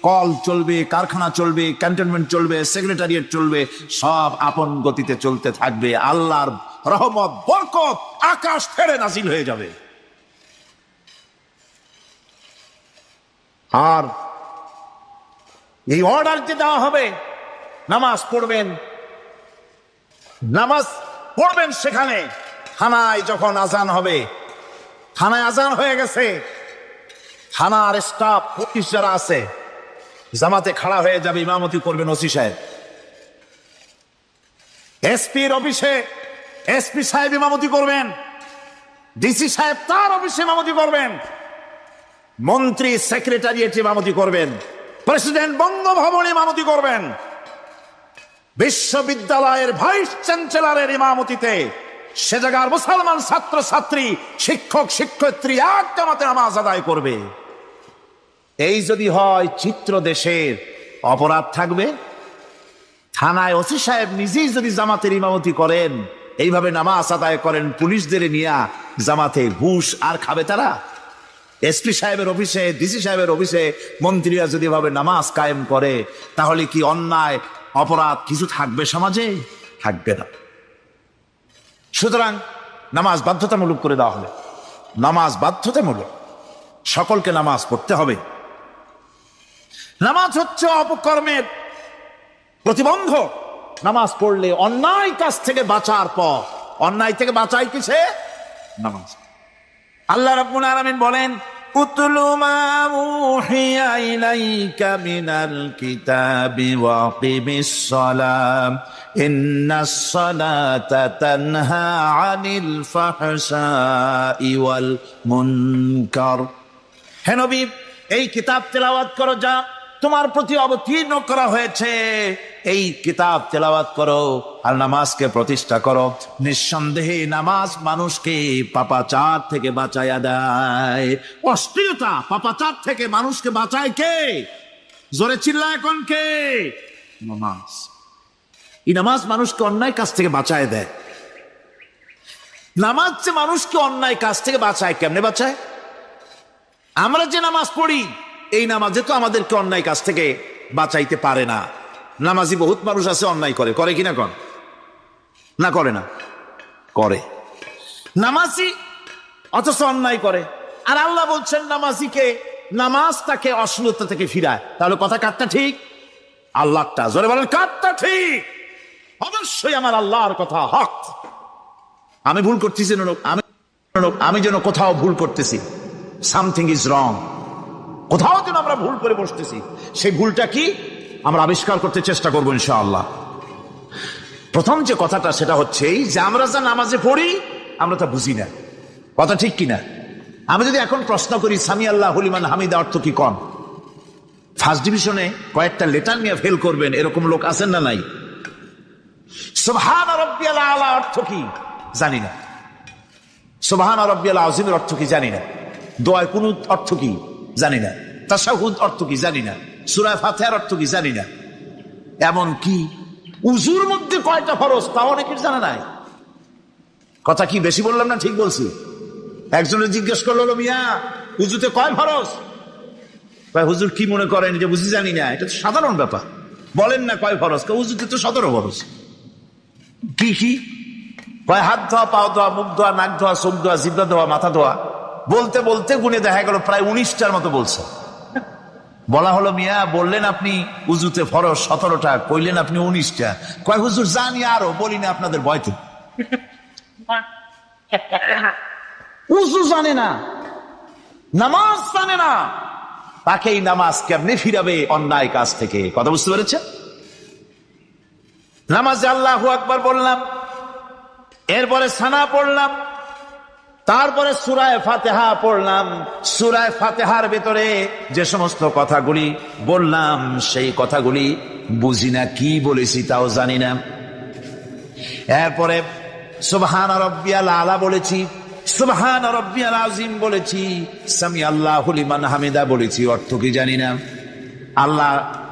কল চলবে, কারখানা চলবে, ক্যান্টনমেন্ট চলবে, সেক্রেটারিয়েট চলবে, সব আপন গতিতে চলতে থাকবে। আল্লাহর রহমত, বরকত আকাশ ফেরে নাজিল হয়ে যাবে। আর এই অর্ডার যে দেওয়া হবে, নামাজ পড়বেন, সেখানে থানায় যখন আজান হবে, থানায় আজান হয়ে গেছে, থানার স্টাফ, পুলিশ যারা আছে জামাতে খাড়া হয়ে যাবে, ইমামতি করবেন ওসি সাহেব। এসপির অফিসে এসপি সাহেব ইমামতি করবেন। ডিসি সাহেব তার অফিসে ইমামতি করবেন, মন্ত্রী সেক্রেটারিয়েট ইমামতি করবেন, প্রেসিডেন্ট বঙ্গভবনে ইমামতি করবেন, বিশ্ববিদ্যালয়ের ভাইস চ্যান্সেলরের ইমামতিতে সে জায়গার মুসলমান ছাত্র ছাত্রী, শিক্ষক শিক্ষয়িত্রী এক জামাতে নামাজ আদায় করবে। এই যদি হয় চিত্র দেশের, অপরাধ থাকবে? থানায় ওসি সাহেব নিজেই যদি জামাতের ইমামতি করেন, এইভাবে নামাজ আদায় করেন পুলিশদের নিয়ে জামাতে, ঘুষ আর খাবে তারা? এসপি সাহেবের অফিসে, ডিসি সাহেবের অফিসে মন্ত্রীরা যদি এভাবে নামাজ কায়েম করে, তাহলে কি অন্যায় অপরাধ কিছু থাকবে সমাজে? থাকবে না। সুতরাং নামাজ বাধ্যতামূলক করে দেওয়া হবে। নামাজ বাধ্যতামূলক, সকলকে নামাজ পড়তে হবে। নামাজ হচ্ছে অপকর্মের প্রতিবন্ধক। নামাজ পড়লে অন্যায় কাজ থেকে বাঁচার পর, অন্যায় থেকে বাঁচাই কিসে? নামাজ। আল্লাহ রাব্বুল আলামিন বলেন, উতলু মা উহিয়া ইলাইকা মিনাল কিতাবি ওয়া আকিমিস সালাম ইন্নাস সালাতা তানহা আনিল ফাহশাই ওয়াল মুনকার। হে নবী, এই কিতাব তেলাওয়াত করো যা তোমার প্রতি অবতীর্ণ করা হয়েছে, এই কিতাব তেলাওয়াত করো আর নামাজকে প্রতিষ্ঠা করো। নিঃসন্দেহে নামাজ মানুষকে পাপাচার থেকে বাঁচায়া দেয়। অশ্লীলতা, পাপাচার থেকে মানুষকে বাঁচায় কে? জোরে চিল্লায় এখন কে? নামাজ। এই নামাজ মানুষকে অন্যায় কাজ থেকে বাঁচায় দেয়। নামাজ যে মানুষকে অন্যায় কাজ থেকে বাঁচায়, কেমনে বাঁচায়? আমরা যে নামাজ পড়ি, এই নামাজে তো আমাদেরকে অন্যায় কাজ থেকে বাঁচাইতে পারে না। নামাজি বহুত মানুষ আছে অন্যায় করে, করে কিনা? কন না করে না? করে। নামাজি অথচ অন্যায় করে। আর আল্লাহ বলছেন নামাজিকে, নামাজ তাকে অশ্লীলতা থেকে ফিরায়। তাহলে কথা কাটটা ঠিক? আল্লাহটা জোরে বলেন, কাটটা ঠিক? অবশ্যই আমার আল্লাহর কথা হক। আমি ভুল করতেছি, আমি যেন কোথাও ভুল করতেছি, সামথিং ইজ রং, কোথাও যেন আমরা ভুল করে বসতেছি, সেই ভুলটা কি আমরা আবিষ্কার করতে চেষ্টা করবো ইনশাআল্লাহ। প্রথম যে কথাটা সেটা হচ্ছে যে আমরা যা নামাজে পড়ি আমরা তা বুঝি না। কথা ঠিক কিনা? আমি যদি এখন প্রশ্ন করি সামি আল্লাহু লিমান হামিদা অর্থ কি কন, ফার্স্ট ডিভিশনে কয়েকটা লেটার নিয়ে ফেল করবেন এরকম লোক আছেন না নাই? সুবহান রাব্বিয়াল আলা অর্থ কি জানি না, সুবহান রাব্বিয়াল আযীমের অর্থ কি জানি না, দোয়া কুনুত অর্থ কি জানি না, তাশাহুদ অর্থ কি জানি না, সূরা ফাতিহার অর্থ কি জানি না। এমন কি উযুর মধ্যে কয়টা ফরজ তা অনেকের জানা নাই। কথা কি বেশি বললাম না ঠিক বলছি? একজনে জিজ্ঞেস করলো, মিয়া উযুতে কয় ফরজ? কয় হুজুর কি মনে করেন যে বুঝি জানি না? এটা তো সাধারণ ব্যাপার, বলেন না কয় ফরজ? উযুতে তো 17 ফরজ। কি কি? কয় হাত ধোয়া, পাও ধোয়া, মুখ ধোয়া, নাক ধোয়া, চোখ ধোয়া, জিহ্বা ধোয়া, মাথা ধোয়া। বলতে বলতে গুনে দেখা গেল প্রায় 19টার মতো বলছে। বলা হলো, মিয়া বললেন আপনি উযুতে ফরজ 17টা, কইলেন আপনি 19টা। কয় হুজুর জানি আরো, বলি না আপনাদের ভয়তে। উযু জানে না, নামাজ জানে না, তাকে এই নামাজ কেমনে ফিরাবে অন্যায় কাজ থেকে? কথা বুঝতে পেরেছেন? নামাজে আল্লাহু আকবার বললাম, এরপরে সানা পড়লাম, তারপরে সূরা ফাতিহা পড়লাম। সূরা ফাতিহার ভিতরে যে সমস্ত কথাগুলি বললাম সেই কথাগুলি বুঝি না, কি বলেছি তাও জানি না। এরপরে সুবহান রাব্বিয়াল আলা বলেছি, সুবহান রাব্বিয়াল আযীম বলেছি, সামি আল্লাহু লিমান হামিদা বলেছি, অর্থ কি জানি না। আল্লাহ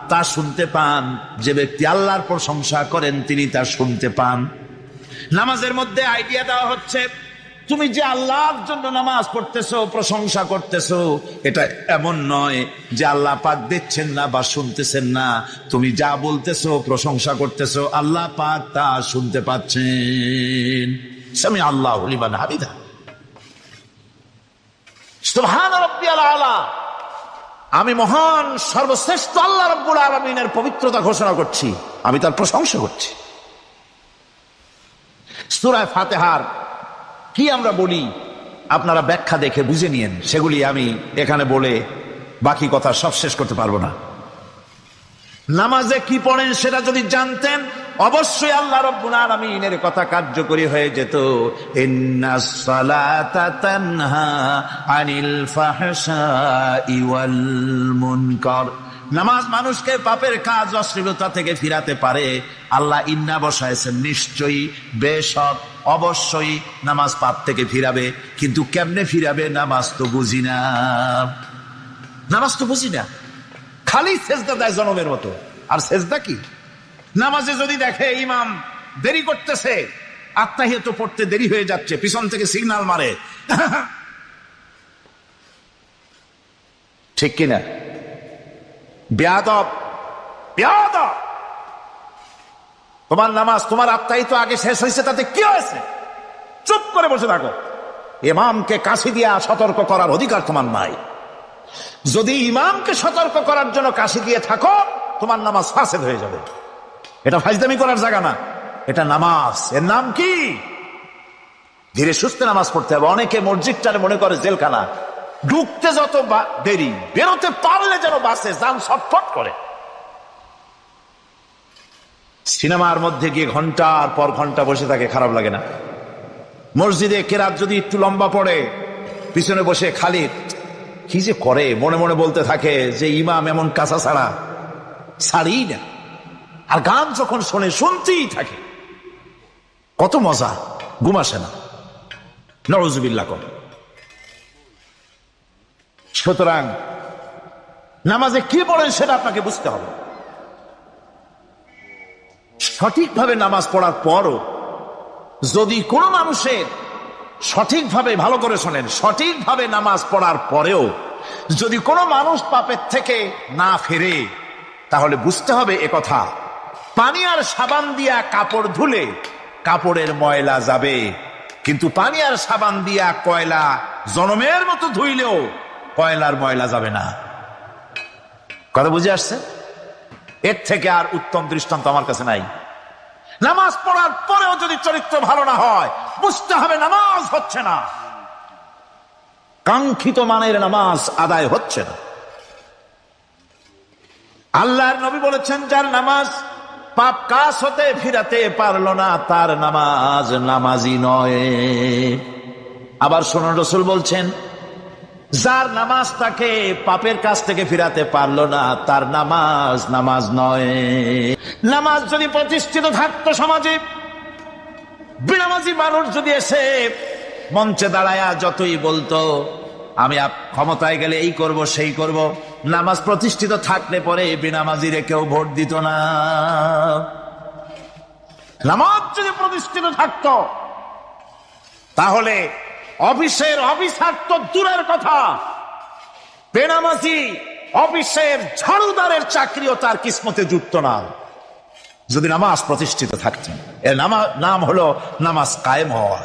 তা শুনতে পান, যে ব্যক্তি আল্লাহর প্রশংসা করেন তিনি তা শুনতে পান। নামাজের মধ্যে আইডিয়া দেওয়া হচ্ছে, তুমি যে আল্লাহর জন্য নামাজ পড়তেছো, প্রশংসা করতেছো, এটা এমন নয় যে আল্লাহ পাক দেখছেন না বা শুনতেছেন না। তুমি যা বলতেছো, প্রশংসা করতেছো, আল্লাহ পাক তা শুনতে পাচ্ছেন। সামি আল্লাহু লিমান হামিদা, সুবহান রাব্বিয়াল আলা। আমি মহান সর্বশ্রেষ্ঠ আল্লাহ রাব্বুল আলামিনের পবিত্রতা ঘোষণা করছি, আমি তার প্রশংসা করছি। সূরা ফাতিহার কি আমরা বলি আপনারা ব্যাখ্যা দেখে বুঝে নিয়েন, সেগুলি আমি এখানে বলে বাকি কথা সব শেষ করতে পারবো না। নামাজে কি পড়েন সেটা যদি জানতেন, অবশ্যই আল্লাহ রাব্বুল আলামিনের কথা কার্যকরী হয়ে যেত। ইন্নাস সালাতা তানহা আনিল ফাহশাই ওয়াল মুনকার। নামাজ মানুষকে পাপের কাজ অশ্লীলতা থেকে ফিরাতে পারে। আল্লাহ ইন্না বসাইছেন, নিশ্চয়ই, বেশক, অবশ্যই নামাজ পাপ থেকে ফিরাবে। কিন্তু কেমনে ফিরাবে নামাজ তো বুঝি না, নামাজ তো বুঝি না। খালি সেজদা দেয় জনমের মতো। আর সেজদা কি? নামাজে যদি দেখে ইমাম দেরি করতেছে, আত্তাহিয়াত পড়তে দেরি হয়ে যাচ্ছে, পিছন থেকে সিগন্যাল মারে, ঠিক কিনা? বেয়াদব, বেয়াদব। তোমার নামাজ, তোমার আত্তাহিয়াত আগে শেষ হয়েছে, তাতে কি হয়েছে? চুপ করে বসে থাকো। ইমামকে কাশি দিয়া সতর্ক করার অধিকার তোমার নাই। যদি ইমামকে সতর্ক করার জন্য কাশি দিয়ে থাকো, তোমার নামাজ ফাসেদ হয়ে যাবে। এটা ফাজলামি করার জায়গা না, এটা নামাজ। এর নাম কি? ধীরে সুস্থে নামাজ পড়তে হবে। অনেকে মসজিদটারে মনে করে জেলখানা, ঢুকতে যত দেরি, বেরোতে পারলে যেন বাসে যান ছটফট করে। সিনেমার মধ্যে গিয়ে ঘন্টার পর ঘন্টা বসে থাকে, খারাপ লাগে না? মসজিদে কেরাত যদি একটু লম্বা পড়ে, পিছনে বসে খালি কি যে করে, মনে মনে বলতে থাকে যে ইমাম এমন কাঁচা ছাড়া ছাড়ি না। আর গান যখন শোনে, শুনতেই থাকে, কত মজা, ঘুম আসে না। নওয়াজুবিল্লাহ কর। সুতরাং নামাজে কি পড়েন সেটা আপনাকে বুঝতে হবে। সঠিকভাবে নামাজ পড়ার পরও যদি কোনো মানুষের সঠিকভাবে, ভালো করে শোনেন, সঠিকভাবে নামাজ পড়ার পরেও যদি কোনো মানুষ পাপের থেকে না ফেরে, তাহলে বুঝতে হবে একথা, পানি আর সাবান দিয়া কাপড় ধুলে কাপড়ের ময়লা যাবে, কিন্তু পানি আর সাবান দিয়া কয়লা জনমের মতো ধুইলেও কয়লার ময়লা যাবে না। কথা বুঝে আসছে? এর থেকে আর উত্তম দৃষ্টান্ত আমার কাছে নাই। নামাজ পড়ার পরেও যদি চরিত্র ভালো না হয়, বুঝতে হবে নামাজ হচ্ছে না, কাঙ্ক্ষিত মানের নামাজ আদায় হচ্ছে না। আল্লাহর নবী বলেছেন, যার নামাজ পাপ কাজ হতে ফিরাতে পারলো না, তার নামাজ নামাজি নয়। আবার শুনুন, রাসূল বলছেন, যার নামাজ তাকে পাপের কাছ থেকে ফিরাতে পারলো না, তার নামাজ নামাজ নয়। নামাজ যদি প্রতিষ্ঠিত থাকতো সমাজে, বেনামাজি মানুষ যদি এসে মঞ্চে দাঁড়ায়া যতই বলতো আমি ক্ষমতায় গেলে এই করব সেই করব, নামাজ প্রতিষ্ঠিত থাকলে পরে বেনামাজিরে কেউ ভোট দিত না। নামাজ যদি প্রতিষ্ঠিত থাকতো, তাহলে অফিসের অফিসার তো দূরের কথা, বেনামাজি অফিসের ঝাড়ুদারের চাকরিও তার কিসমতে যুক্ত না, যদি নামাজ প্রতিষ্ঠিত থাকতেন। এর নাম হলো নামাজ কায়েম হওয়া।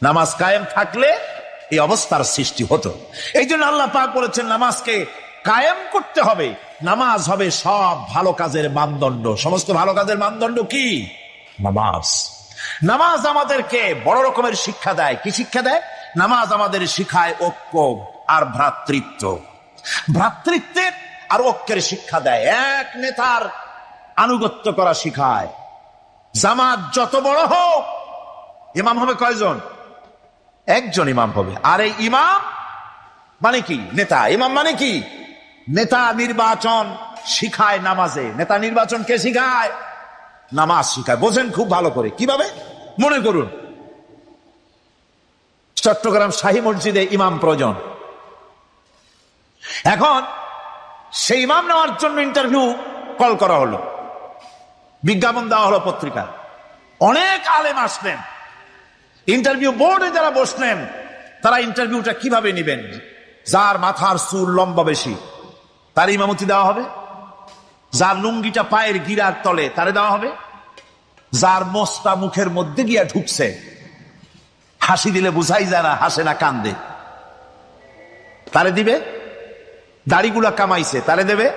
নামাজ কায়েম থাকলে এই অবস্থার সৃষ্টি হতো। এই জন্য আল্লাহ পাক বলেছেন, নামাজকে কায়েম করতে হবে। নামাজ হবে সব ভালো কাজের মানদণ্ড। সমস্ত ভালো কাজের মানদণ্ড কি? নামাজ। নামাজ আমাদেরকে বড় রকমের শিক্ষা দেয়। কি শিক্ষা দেয়? নামাজ আমাদের শিখায় ঐক্য আর ভ্রাতৃত্ব। ভ্রাতৃত্বের আর ঐক্যের শিক্ষা দেয়। এক নেতার আনুগত্য করা শিখায়। জামাত যত বড় হোক, ইমাম হবে কয়জন? একজন ইমাম হবে। আর এই ইমাম মানে কি? নেতা। ইমাম মানে কি? নেতা নির্বাচন শিখায় নামাজে। নেতা নির্বাচন কে শিখায়? নামাজ শিখায়। বোঝেন খুব ভালো করে। কিভাবে? মনে করুন, চট্টগ্রাম শাহী মসজিদে ইমাম প্রয়োজন। এখন সেই ইমাম নেওয়ার জন্য ইন্টারভিউ কল করা হলো, বিজ্ঞাপন দেওয়া হলো পত্রিকা। অনেক আলেম আসলেন। ইন্টারভিউ বোর্ডে যারা বসলেন, তারা ইন্টারভিউটা কিভাবে নেবেন? যার মাথার চুল লম্বা বেশি তার ইমামতি দেওয়া হবে, যার লুঙ্গিটা পায়ের গিরার তলে তারে দেওয়া হবে, যার মোস্তা মুখের মধ্যে গিয়া ঢুকছে, হাসি দিলে বুঝাই যায় না হাসে না কান্দে, তারে দিবে। দাড়িগুলা কামাইছে তারে দেবে।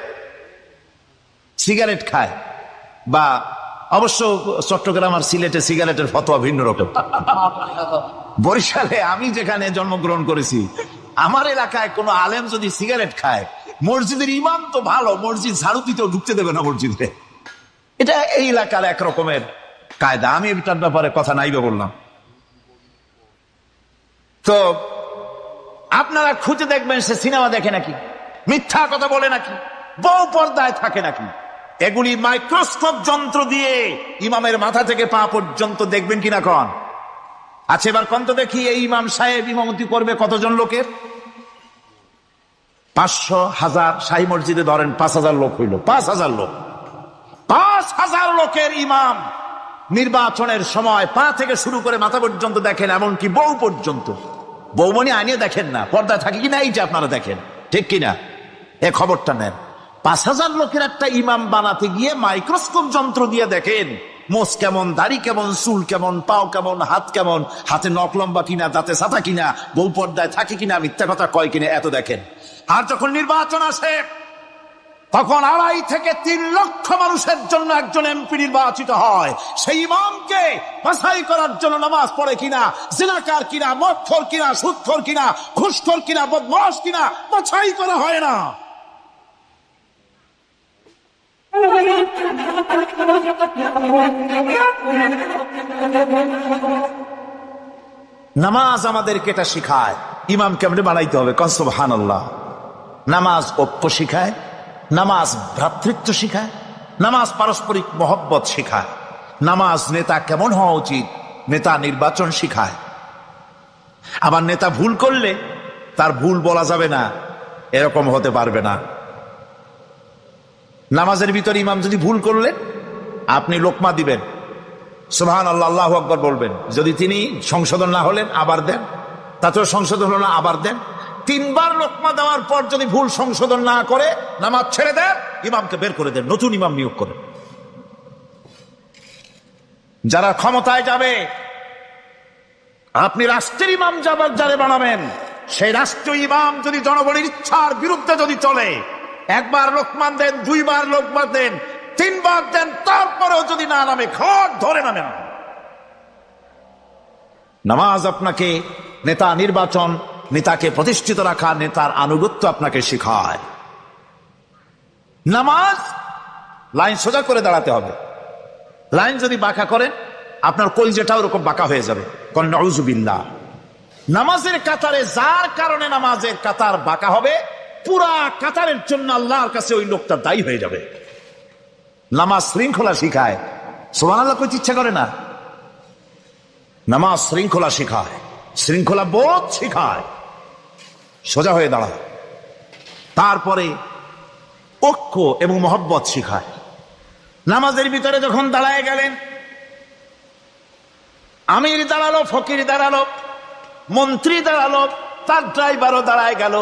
সিগারেট খায়, বা অবশ্য চট্টগ্রাম আর সিলেটে সিগারেটের ফতোয়া ভিন্ন রকম। বরিশালে আমি যেখানে জন্মগ্রহণ করেছি, আমার এলাকায় কোনো আলেম যদি সিগারেট খায়, মসজিদের ইমাম তো ভালো, মসজিদ ঝাড়ু দিতেও ঢুকতে দেবে না মসজিদে। এটা এই এলাকার একরকমের কায়দা। আমি এটার ব্যাপারে কথা নাইবে বললাম। তো আপনারা খুঁজে দেখবেন সে সিনেমা দেখে নাকি, মিথ্যা কথা বলে নাকি, বউ পর্দায় থাকে নাকি। এগুলি মাইক্রোস্কোপ যন্ত্র দিয়ে ইমামের মাথা থেকে পা পর্যন্ত দেখবেন কিনা কন। আচ্ছা এবার কন তো দেখি, এই ইমাম সাহেব ইমামতি করবে কতজন লোকের? 500, 1000, শাহী মসজিদে ধরেন 5000 লোক হইল, 5000 লোক, 5000 লোকের ইমাম নির্বাচনের সময় পা থেকে শুরু করে মাথা পর্যন্ত দেখেন, এমনকি বউ পর্যন্ত। বৌমনি আনিয়ে দেখেন না, পর্দায় থাকে কিনা এইটা আপনারা দেখেন, ঠিক কিনা? এ খবরটা নেন। 5000 লোকের একটা ইমাম বানাতে গিয়ে মাইক্রোস্কোপ যন্ত্র দিয়ে দেখেন মোষ কেমন, দাড়ি কেমন, চুল কেমন, পাও কেমন, হাত কেমন, হাতে নখ লম্বা কিনা, দাঁতে সাথা কিনা, বউ পর্দায় থাকে কিনা, মিথ্যা কথা কয় কিনা, এত দেখেন। আর যখন নির্বাচন আসে তখন 2.5 থেকে 3 লক্ষ মানুষের জন্য একজন এমপি নির্বাচিত হয়। সেই ইমামকে বাছাই করার জন্য নামাজ পড়ে কিনা, জিনাকার কিনা, মদখোর কিনা, সুদখোর কিনা, ঘুষখোর কিনা, বদমাশ কিনা, বাছাই করা হয় না। নামাজ আমাদেরকে এটা শিখায় ইমাম কেমনে বানাইতে হবে। কন সুবহানাল্লাহ। নামাজ ঐক্য শিখায়, নামাজ ভ্রাতৃত্ব শিখায়, নামাজ পারস্পরিক মহব্বত শিখায়, নামাজ নেতা কেমন হওয়া উচিত, নেতা নির্বাচন শিখায়। আবার নেতা ভুল করলে তার ভুল বলা যাবে না, এরকম হতে পারবে না। নামাজের ভিতরে ইমাম যদি ভুল করলে আপনি লোকমা দিবেন, সুবহানাল্লাহ, আল্লাহু আকবার বলবেন। যদি তিনি সংশোধন না হলেন আবার দেন, তাতেও সংশোধন হলো না আবার দেন। 3 বার লোকমা দেওয়ার পর যদি ভুল সংশোধন না করে নামাজ ছেড়ে দেন, ইমামকে বের করে দেন, নতুন ইমাম নিয়োগ করেন। যারা ক্ষমতায় যাবে, আপনি রাষ্ট্রের ইমাম যারে বানাবেন, সেই রাষ্ট্রীয় ইমাম যদি জনগণের ইচ্ছার বিরুদ্ধে যদি চলে, 1 বার লোকমান দেন, 2 বার লোকমান দেন, 3 বার দেন, তারপরেও যদি না নামে, ঘট ধরে নামে না। নামাজ আপনাকে নেতা নির্বাচন, নেতাকে প্রতিষ্ঠিত রাখা, নেতার আনুগত্য আপনাকে শেখায়। নামাজ লাইন সোজা করে দাঁড়াতে হবে। লাইন যদি বাঁকা করেন আপনার কলজেটা ওরকম বাঁকা হয়ে যাবে। কোন নাউযুবিল্লাহ। নামাজের কাতারে যার কারণে নামাজের কাতার বাঁকা হবে, পুরা কাতারের জন্য আল্লাহর কাছে ওই লোকটা দায়ী হয়ে যাবে। নামাজ শৃঙ্খলা শিখায়। সুবহানাল্লাহ কইতে ইচ্ছা করে না? নামাজ শৃঙ্খলা শিখায়, শৃঙ্খলা বোধ শিখায়, সোজা হয়ে দাঁড়ায়। তারপরে ঐক্য এবং মহব্বত শিখায়। নামাজের ভিতরে যখন দাঁড়ায় গেলেন, আমির দাঁড়ালো, ফকির দাঁড়ালো, মন্ত্রী দাঁড়ালো, তার ড্রাইভারও দাঁড়ায় গেল,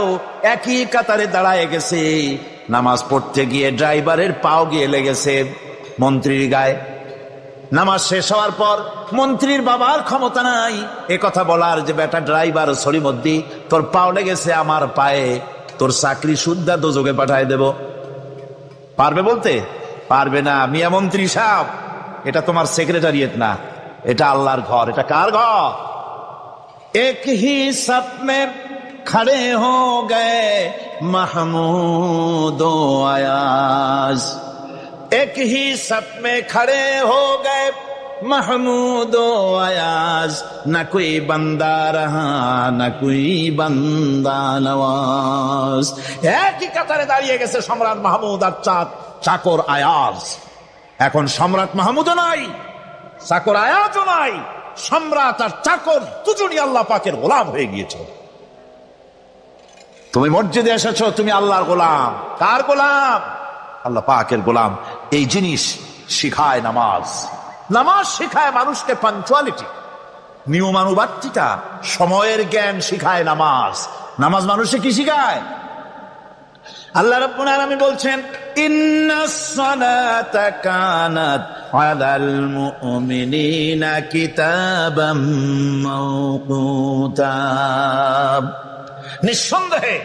একই কাতারে দাঁড়ায় গেছে। নামাজ পড়তে গিয়ে ড্রাইভারের পাও গিয়ে লেগেছে মন্ত্রীর গায়ে। নামাজ শেষ হওয়ার পর মন্ত্রীর বাবার ক্ষমতা নাই এ কথা বলার যে বেটা ড্রাইভার সরিমদ্দি, তোর পাও লেগেছে আমার পায়ে, তোর চাকরি সুদ্ধা দোজকে পাঠায় দেব। পারবে বলতে? পারবে না। মিয়া মন্ত্রী সাহেব, এটা তোমার সেক্রেটারিয়েট না, এটা আল্লাহর ঘর। এটা কার ঘর? এক হি সব মে খড়ে হো গয়ে মাহমুদ ও আয়াজ, এক হি সব মে খড়ে হো গয়ে महमूद आयाज, न कोई बंदा रहा न कोई बंदा नवाज। একই কাতারে দাঁড়িয়ে গেছে সম্রাট মাহমুদ আর চাকর আয়াজ। এখন সম্রাট মাহমুদও নাই, চাকর আয়াজও নাই, সম্রাট আর চাকর দুজনই আল্লাহ পাকের গোলাম হয়ে গিয়েছে। তুমি মসজিদে এসেছো, তুমি আল্লাহর গোলাম। কার গোলাম? আল্লাহ পাকের গোলাম। এই জিনিস শিখায় নামাজ। নামাজ শিখায় মানুষকে পাঞ্চুয়ালিটি, নিয়মানুবর্তিতা, সময়ের জ্ঞান শিখায় নামাজ। নামাজ মানুষকে কি শিখায়? আল্লাহ রাব্বুল আলামিন বলছেন, ইন্নাস সালাতা কানাত আলাল মুমিনিনা কিতাবাম মাওকুতা। নিঃসন্দেহে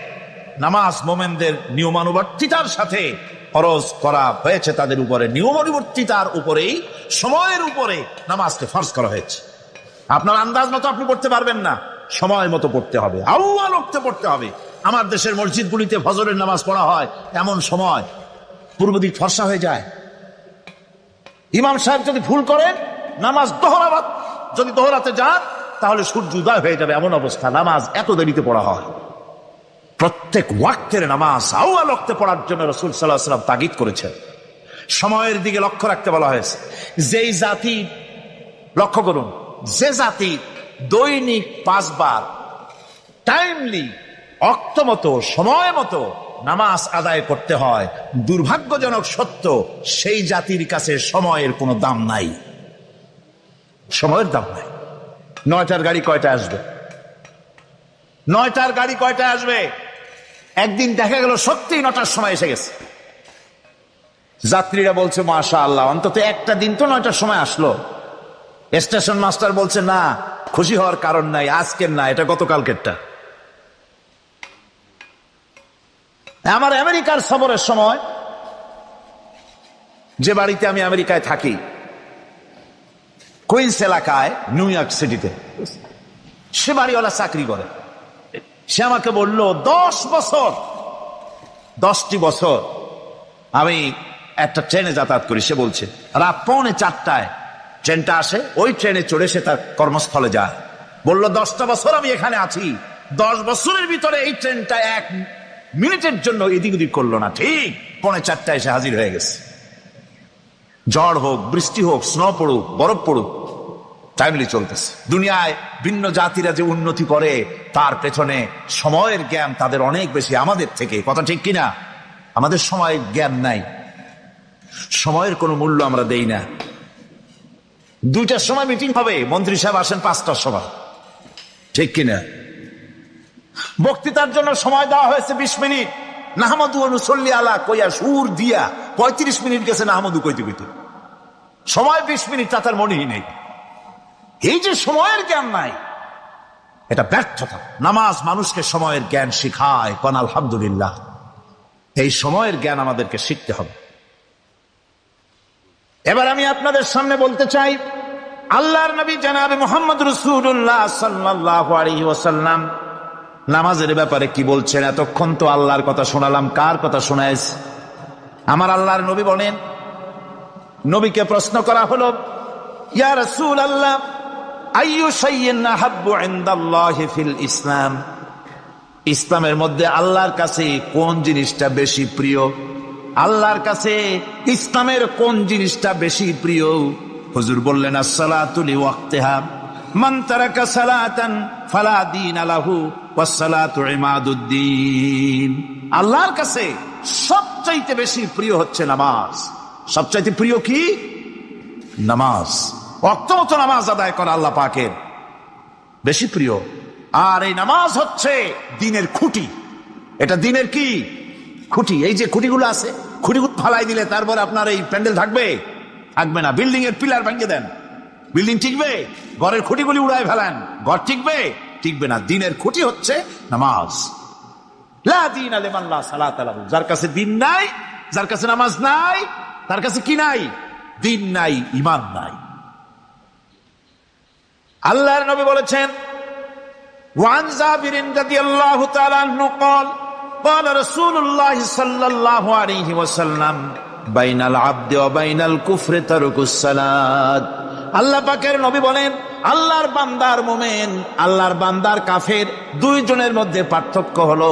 নামাজ মোমেনদের নিয়মানুবর্তিতার সাথে ফরজ করা হয়েছে, তাদের উপরে নিয়মানুবর্তিতার উপরেই, সময়ের উপরে নামাজকে ফরজ করা হয়েছে। আপনার আন্দাজ মতো আপনি পড়তে পারবেন না, সময় মতো পড়তে হবে, আউয়াল ওয়াক্তে পড়তে হবে, আমার দেশের মসজিদগুলিতে ফজরের নামাজ পড়া হয় এমন সময় পূর্ব দিক ফর্সা হয়ে যায়। ইমাম সাহেব যদি ভুল করেন, নামাজ যদি দোহরাতে যান, তাহলে সূর্য উদয় হয়ে যাবে, এমন অবস্থা। নামাজ এত দেরিতে পড়া হয়। প্রত্যেক ওয়াক্তের নামাজ আউয়াল ওয়াক্তে পড়ার জন্য রাসূল সাল্লাল্লাহু আলাইহি ওয়াসাল্লাম তাগিদ করেছেন। সময়ের দিকে লক্ষ্য রাখতে বলা হয়েছে। যেই জাতি, লক্ষ্য করুন, যে জাতি দৈনিক 5 বার টাইমলি, অক্ত মতো, সময় মতো নামাজ আদায় করতে হয়, দুর্ভাগ্যজনক সত্য, সেই জাতির কাছে সময়ের কোনো দাম নাই। সময়ের দাম নাই। 9টার গাড়ি কয়টায় আসবে? 9টার গাড়ি কয়টায় আসবে? একদিন দেখা গেল সত্যিই 9টার সময় এসে গেছে। যাত্রীরা বলছে মাশাআল্লাহ, অন্তত একটা দিন তো 9টার সময় আসলো। স্টেশন মাস্টার বলছে না, খুশি হওয়ার কারণ নাই, আজকের না, এটা গতকালকেরটা। আমার আমেরিকার সফরের সময়, যে বাড়িতে আমি আমেরিকায় থাকি, কুইন্স এলাকায়, নিউ ইয়র্ক সিটিতে, সে বাড়িওয়ালা চাকরি করে। সে আমাকে বলল 10টি বছর আমি একটা ট্রেনে যাতায়াত করি। সে বলছে রাত 3:45 ট্রেনটা আসে, ওই ট্রেনে চড়ে সে তার কর্মস্থলে যায়। বলল 10টা বছর আমি এখানে আছি, 10 বছরের ভিতরে এই ট্রেনটা 1 মিনিটের জন্য এদিক ওদিক করলো না। ঠিক 3:45 এসে হাজির হয়ে গেছে। ঝড় হোক, বৃষ্টি হোক, স্নো পড়ুক, বরফ পড়ুক, টাইমলি চলতেছে। দুনিয়ায় ভিন্ন জাতিরা যে উন্নতি করে, তার পেছনে সময়ের জ্ঞান তাদের অনেক বেশি আমাদের থেকে। কথা ঠিক কিনা? আমাদের সময়ের জ্ঞান নাই, সময়ের কোনো মূল্য আমরা দেই না। 2টার সময় মিটিং হবে, মন্ত্রী সাহেব আসেন 5টার সময়, ঠিক কিনা? বক্তৃতার জন্য সময় দেওয়া হয়েছে 20 মিনিট। নাহমাদু ওয়া নুসাল্লি আলা কইয়া সুর দিয়া 35 মিনিট গেছে নাহমাদু কইতে কইতে। সময় 20 মিনিট, তার মনেই নেই। এই যে সময়ের জ্ঞান নাই, এটা ব্যর্থতা। নামাজ মানুষকে সময়ের জ্ঞান শিখায়। কোন আলহামদুলিল্লাহ। এই সময়ের জ্ঞান আমাদেরকে শিখতে হবে। এবার আমি আপনাদের সামনে বলতে চাই, আল্লাহর নবী জনাবে মুহাম্মদ রাসূলুল্লাহ সাল্লাল্লাহু আলাইহি ওয়াসাল্লাম নামাজের ব্যাপারে কি বলছেন। এতক্ষণ তো আল্লাহর কথা শোনালাম, কার কথা শোনাইছে? আমার আল্লাহর নবী বলেন, নবীকে প্রশ্ন করা হলো, ইয়া রাসূলুল্লাহ, আইয়ু শাইইন আহাব্বু ইনদাল্লাহি ফিল ইসলাম? ইসলামের মধ্যে আল্লাহর কাছে কোন জিনিসটা বেশি প্রিয়? আল্লাহর কাছে ইসলামের কোন জিনিসটা বেশি প্রিয়? হুজুর বললেন, as-salatu li waqtiha, মান তারাকা সালাতান ফালা দীনা লাহু ওয়াস-সালাতু ইমাদুদ্দিন। আল্লাহর কাছে সবচাইতে বেশি প্রিয় হচ্ছে নামাজ। সবচাইতে প্রিয় কি? নামাজ। ওয়াক্তমতো নামাজ আদায় করা আল্লাহ পাকের বেশি প্রিয়। আর এই নামাজ হচ্ছে দ্বীনের খুঁটি। এটা দ্বীনের কি? খুঁটি। এই যে খুঁটিগুলো আছে, খুঁটিগুলো ফালাই দিলে তারপর আপনার এই প্যান্ডেল থাকবে? থাকবে না। বিল্ডিং এর পিলার ভেঙে দেন, বিল্ডিং টিকবে? ঘরের খুঁটিগুলি উড়ায় ফেলেন, ঘর টিকবে? টিকবে না। দ্বীনের খুঁটি হচ্ছে নামাজ। লা দীনা লিমান লা সালাতা লাহু। যার কাছে দ্বীন নাই, যার কাছে নামাজ নাই, তার কাছে কি নাই? দ্বীন নাই, ঈমান নাই। আল্লাহর নবী বলেছেন, ওয়ান জাবির রাদিয়াল্লাহু তাআলা আনহু قال قال رسول الله صلى الله عليه وسلم بين العبد وبين الكفر ترك الصلاة। আল্লাহ পাকের নবী বলেন, আল্লাহর বান্দার মুমিন, আল্লাহর বান্দার কাফের, দুইজনের মধ্যে পার্থক্য হলো,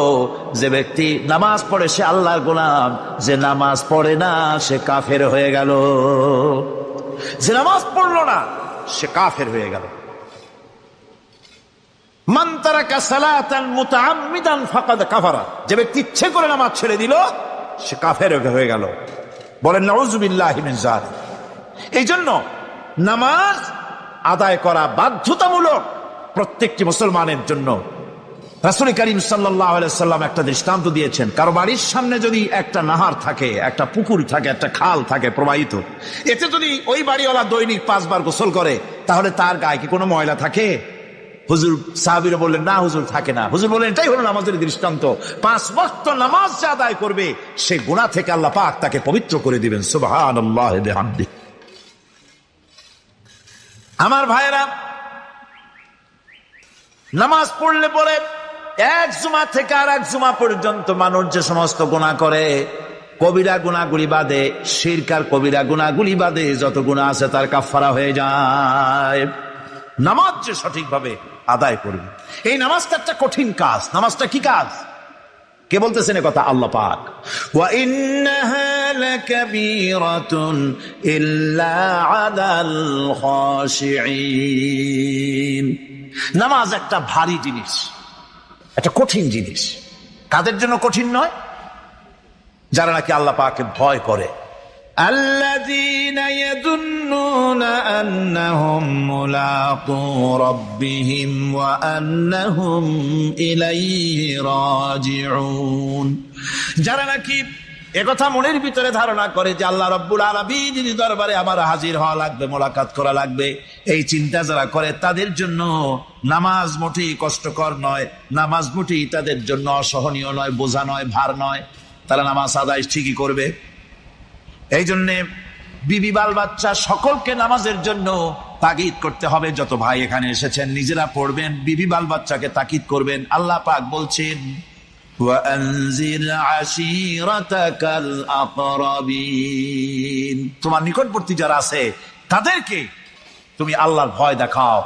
যে ব্যক্তি নামাজ পড়ে সে আল্লাহর গোলাম, যে নামাজ পড়ে না সে কাফের হয়ে গেল। যে নামাজ পড়লো না সে কাফের হয়ে গেল। মান তারাকা সালাতান মুতাআম্মিদান ফাকাদ কাফারা। যে ব্যক্তি ইচ্ছে করে নামাজ ছেড়ে দিল সে কাফের হয়ে গেল। বলেন নাউযুবিল্লাহি মিন যালিক। এই জন্য নামাজ আদায় করা বাধ্যতামূলক প্রত্যেকটি মুসলমানের জন্য। রাসূল করিম সাল্লাল্লাহু আলাইহি ওয়াসাল্লাম একটা দৃষ্টান্ত দিয়েছেন। কারো বাড়ির সামনে যদি একটা নাহার থাকে, একটা পুকুর থাকে, একটা খাল থাকে প্রবাহিত, এতে যদি ওই বাড়িওয়ালা দৈনিক 5 বার গোসল করে, তাহলে তার গায়ে কি কোনো ময়লা থাকে? হুজুর, সাহাবীরা বললেন, না হুজুর, থাকে না। হুজুর বললেন, এটাই হলো নামাজের দৃষ্টান্ত। 5 ওয়াক্ত নামাজ যে আদায় করবে, সে গুনাহ থেকে আল্লাহ পাক তাকে পবিত্র করে দিবেন। সুবহানাল্লাহি ওয়া বিহামদিহি। আমার ভাইয়েরা, নামাজ পড়লে পরে এক জুমা থেকে আর এক জুমা পর্যন্ত মানুষ যে সমস্ত গুনাহ করে, কবিরা গুনাহগুলি বাদে, শিরক আর কবিরা গুনাহগুলি বাদে যত গুনাহ আছে তার কাফারা হয়ে যায়। নামাজ যে সঠিকভাবে আদায় করবে, এই নামাজটা একটা কঠিন কাজ। নামাজটা কি কাজ? কে বলতেছেন এ কথা? আল্লাহ পাক। ওয়া ইন্নাহা লাকাবীরাতুন ইল্লা আলাল খাশিঈন। নামাজ একটা ভারী জিনিস, একটা কঠিন জিনিস। কাদের জন্য কঠিন নয়? যারা নাকি আল্লাহ পাককে ভয় করে। আল্লাযীনা ইয়াযুন্নুনা আন্নাহুম মুলাকু রাব্বিহিম ওয়া আন্নাহুম ইলাইহি রাজিউন। যারা নাকি একথা মনের ভিতরে ধারণা করে যে আল্লাহ রাব্বুল আলামিনের দরবারে আমার হাজির হওয়া লাগবে, মোলাকাত করা লাগবে, এই চিন্তা যারা করে তাদের জন্য নামাজ মোটেই কষ্টকর নয়, নামাজ মোটেই তাদের জন্য অসহনীয় নয়, বোঝা নয়, ভার নয়। তারা নামাজ আদায় ঠিকই করবে। এই জন্যে বিবি বাল বাচ্চা সকলকে নামাজের জন্য তাগিদ করতে হবে। যত ভাই এখানে এসেছেন নিজেরা পড়বেন, বিবি বাল বাচ্চাকে তাকিদ করবেন। আল্লাহ পাক বলছেন ওয়ানজির আশীরাতাকাল আকরাবিন, তোমার নিকটবর্তী যারা আছে তাদেরকে তুমি আল্লাহর ভয় দেখাও।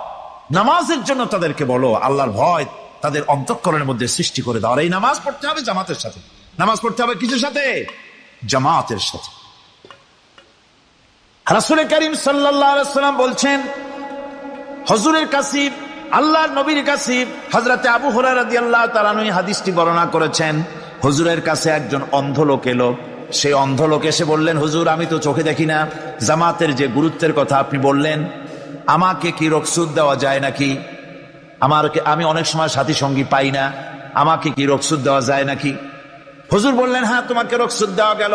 নামাজের জন্য তাদেরকে বলো আল্লাহর ভয় তাদের অন্তঃকরণের মধ্যে সৃষ্টি করে দাও। আর এই নামাজ পড়তে হবে জামাতের সাথে। নামাজ পড়তে হবে কিসের সাথে? জামাতের সাথে। রাসূল করিম সাল্লাল্লাহু আলাইহি ওয়াসাল্লাম বলছেন, হুজুরের কাছে, আল্লাহর নবীর কাছে, হযরতে আবু হুরায়রা রাদিয়াল্লাহু তাআলা আনহু হাদিসটি বর্ণনা করেছেন। হুজুরের কাছে একজন অন্ধ লোক এলো। সেই অন্ধ লোক এসে বললেন, হুজুর আমি তো চোখে দেখি না, জামাতের যে গুরুত্বের কথা আপনি বললেন, আমাকে কি রুখসত দেওয়া যায় নাকি? আমি অনেক সময় সাথী সঙ্গী পাই না, আমাকে কি রুখসত দেওয়া যায় নাকি? হুজুর বললেন, হ্যাঁ তোমাকে রুখসত দেওয়া গেল।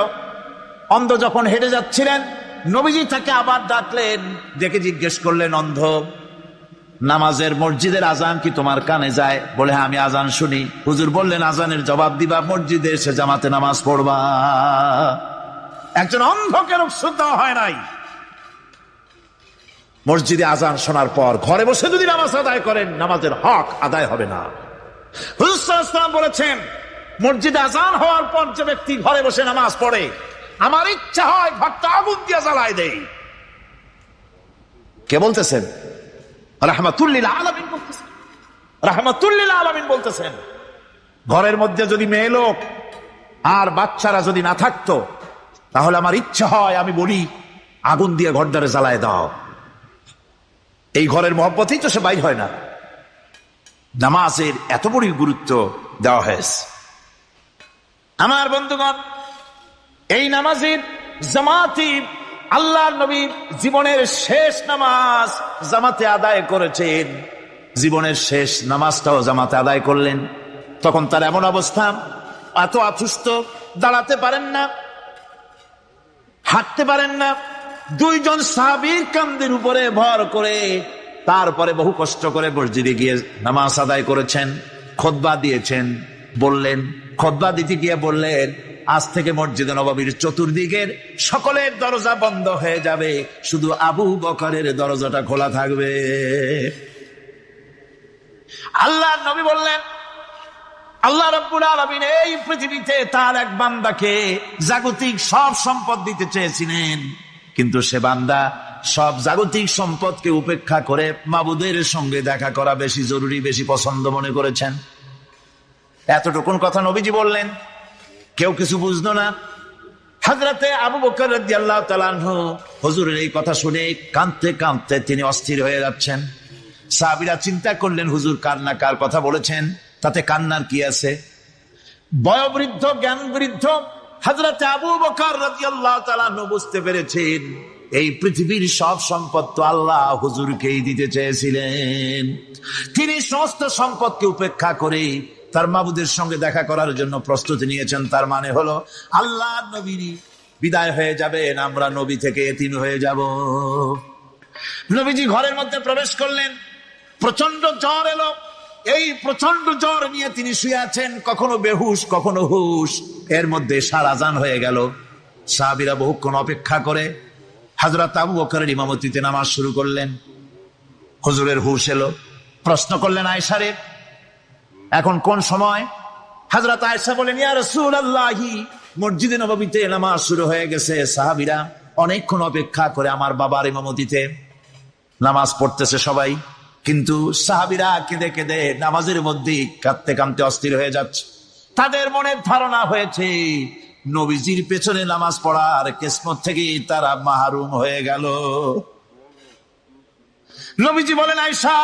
অন্ধ যখন হেঁটে যাচ্ছিলেন, নবীজি তাকে আবার ডাকলেন, ডেকে জিজ্ঞেস করলেন, অন্ধ নামাজের মসজিদের আজান কি তোমার কানে যায়? বলে হ্যাঁ আমি আজান শুনি। হুজুর বললেন, আজানের জবাব দিবা, মসজিদে এসে জামাতে নামাজ পড়বা। একজন অন্ধকে রুখসত দেওয়া হয় নাই। মসজিদে আজান শোনার পর ঘরে বসে যদি নামাজ আদায় করেন, নামাজের হক আদায় হবে না। হুজুর সাল্লাল্লাহু আলাইহি ওয়াসাল্লাম বলেছেন, মসজিদে আজান হওয়ার পর যে ব্যক্তি ঘরে বসে নামাজ পড়ে, আমার ইচ্ছা হয় ঘরটা আগুন দিয়ে জ্বালায় দেই। কে বলতেছেন? রাহমাতুল লিল আলামিন বলতেছেন। রাহমাতুল লিল আলামিন বলতেছেন, ঘরের মধ্যে যদি মেয়ে লোক আর বাচ্চারা যদি না থাকতো, তাহলে আমার ইচ্ছা হয় আমি বলি আগুন দিয়ে ঘরটারে জ্বালায় দাও। এই ঘরের মহব্বতেই তো সে বাইর হয় না। নামাজের এত বড় গুরুত্ব দেওয়া হয়েছে। আমার বন্ধুগণ, এই নামাজের জামাতি আল্লাহর নবী জীবনের শেষ নামাজ জামাতে আদায় করেছেন। জীবনের শেষ নামাজটাও জামাতে আদায় করলেন। তখন তার এমন অবস্থা, এত অসুস্থ, দাঁড়াতে পারেন না, হাঁটতে পারেন না। দুইজন সাহাবীর কাঁধের উপরে ভর করে তারপরে বহু কষ্ট করে মসজিদে গিয়ে নামাজ আদায় করেছেন। খুতবা দিয়েছেন। বললেন, খুতবা দিতে গিয়ে বললেন, আজ থেকে মসজিদে নববীর চতুর্দিকের সকলের দরজা বন্ধ হয়ে যাবে, শুধু আবু বকরের দরজাটা খোলা থাকবে। আল্লাহর নবী বললেন, আল্লাহ রাব্বুল আলামিন এই পৃথিবীতে তার এক বান্দাকে জাগতিক সব সম্পদ দিতে চেয়েছিলেন, কিন্তু সে বান্দা সব জাগতিক সম্পদকে উপেক্ষা করে মাবুদের সঙ্গে দেখা করা বেশি জরুরি, বেশি পছন্দ মনে করেছেন। এতটুকুন কথা নবীজি বললেন, কেউ কিছু বুঝলো না। হযরতে আবু বকর রাদিয়াল্লাহু তাআলা আনহু হুজুরের এই কথা শুনে কাঁদতে কাঁদতে তিনি অস্থির হয়ে যাচ্ছেন। সাহাবীরা চিন্তা করলেন, হুজুর কান্না কার কথা বলেছেন, তাতে কান্নার কি আছে? বয়োবৃদ্ধ, জ্ঞান বৃদ্ধ হযরতে আবু বকর রাদিয়াল্লাহু তাআলা আনহু বুঝতে পেরেছেন, এই পৃথিবীর সব সম্পদ তো আল্লাহ হুজুরকেই দিতে চেয়েছিলেন। তিনি সমস্ত সম্পদকে উপেক্ষা করে তার মাবুদের সঙ্গে দেখা করার জন্য প্রস্তুতি নিয়েছেন। তার মানে হলো আল্লাহ নবী বিদায় হয়ে যাবেন, আমরা নবী থেকে এতিম হয়ে যাব। নবীজি ঘরের মধ্যে প্রবেশ করলেন, প্রচন্ড জ্বর এলো। এই প্রচন্ড জ্বর নিয়ে তিনি শুয়ে আছেন, কখনো বেহুশ কখনো হুশ। এর মধ্যে সারা আজান হয়ে গেল। সাহাবীরা বহুক্ষণ অপেক্ষা করে হযরত আবু বকরের ইমামতিতে নামাজ শুরু করলেন। হুজুরের হুশ এলো, প্রশ্ন করলেন, আয়েশা রে এখন কোন সময়? হযরত আয়েশা বলেন, ইয়া রাসূলুল্লাহি, মসজিদে নববীতে নামাজ শুরু হয়ে গেছে, সাহাবীরা অনেকক্ষণ অপেক্ষা করে আমার বাবার ইমামতিতে নামাজ পড়তেছে সবাই, কিন্তু সাহাবীরা কেঁদে কেঁদে নামাজের মধ্যে কাঁদতে কাঁদতে অস্থির হয়ে যাচ্ছে। তাদের মনে ধারণা হয়েছে নবীজির পেছনে নামাজ পড়ার কিসমত থেকে তারা মাহরুম হয়ে গেল। নবীজি বলেন, আয়েশা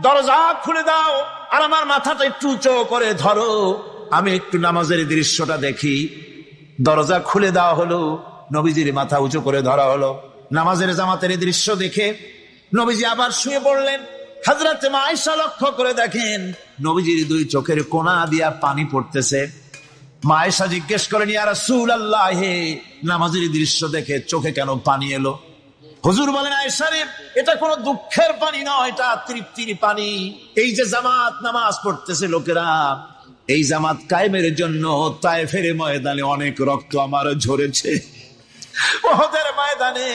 দরজা খুলে দাও আর আমার মাথাটা একটু উঁচু করে ধরো, আমি একটু নামাজের দৃশ্যটা দেখি। দরজা খুলে দেওয়া হলো, নবীজির মাথা উঁচু করে ধরা হলো। নামাজের জামাতের দৃশ্য দেখে নবীজি আবার শুয়ে পড়লেন। হযরত আয়েশা লক্ষ্য করে দেখেন নবীজির দুই চোখের কোনা দিয়া পানি পড়তেছে। মা আয়েশা জিজ্ঞেস করেন, ইয়া রাসূলুল্লাহ, নামাজের দৃশ্য দেখে চোখে কেন পানি এলো? হুজুর বলেন, আয়েশা রে, এটা কোনো দুঃখের পানি নয়, এটা তৃপ্তির পানি। এই যে জামাত নামাজ পড়তেছে লোকেরা, এই জামাত কায়েমের জন্য তায়েফের ময়দানে অনেক রক্ত আমার ঝরেছে, উহুদের ময়দানে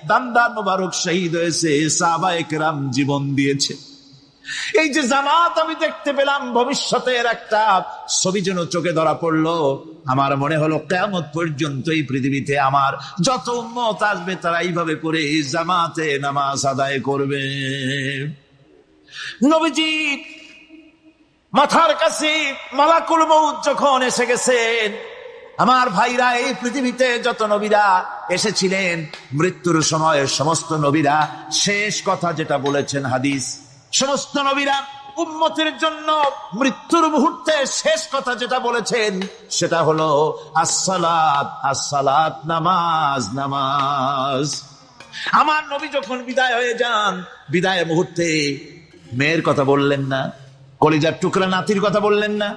দান্দান মোবারক শহীদ হয়েছে, সাহাবায়ে কেরাম জীবন দিয়েছে। এই যে জামাত আমি দেখতে পেলাম, ভবিষ্যতের একটা ছবি যেন চোখে ধরা পড়লো। আমার মনে হলো কিয়ামত পর্যন্ত এই পৃথিবীতে আমার যত উম্মত আসবে তারা এইভাবে করে জামাতে নামাজ আদায় করবে। নবীজি মাথার কাছে মালাকুল মউত যখন এসে গেছেন, আমার ভাইরা, এই পৃথিবীতে যত নবীরা এসেছিলেন মৃত্যুর সময় সমস্ত নবীরা শেষ কথা যেটা বলেছেন, হাদিস, সমস্ত নবীরা উম্মতের জন্য মৃত্যুর মুহূর্তে শেষ কথা যেটা বলেছেন সেটা হলো আসসালাত, আসসালাত, নামাজ, নামাজ। আমার নবী যখন বিদায় হয়ে যান, বিদায় মুহূর্তে মেয়ের কথা বললেন না, কলিজার টুকরা নাতির কথা বললেন না,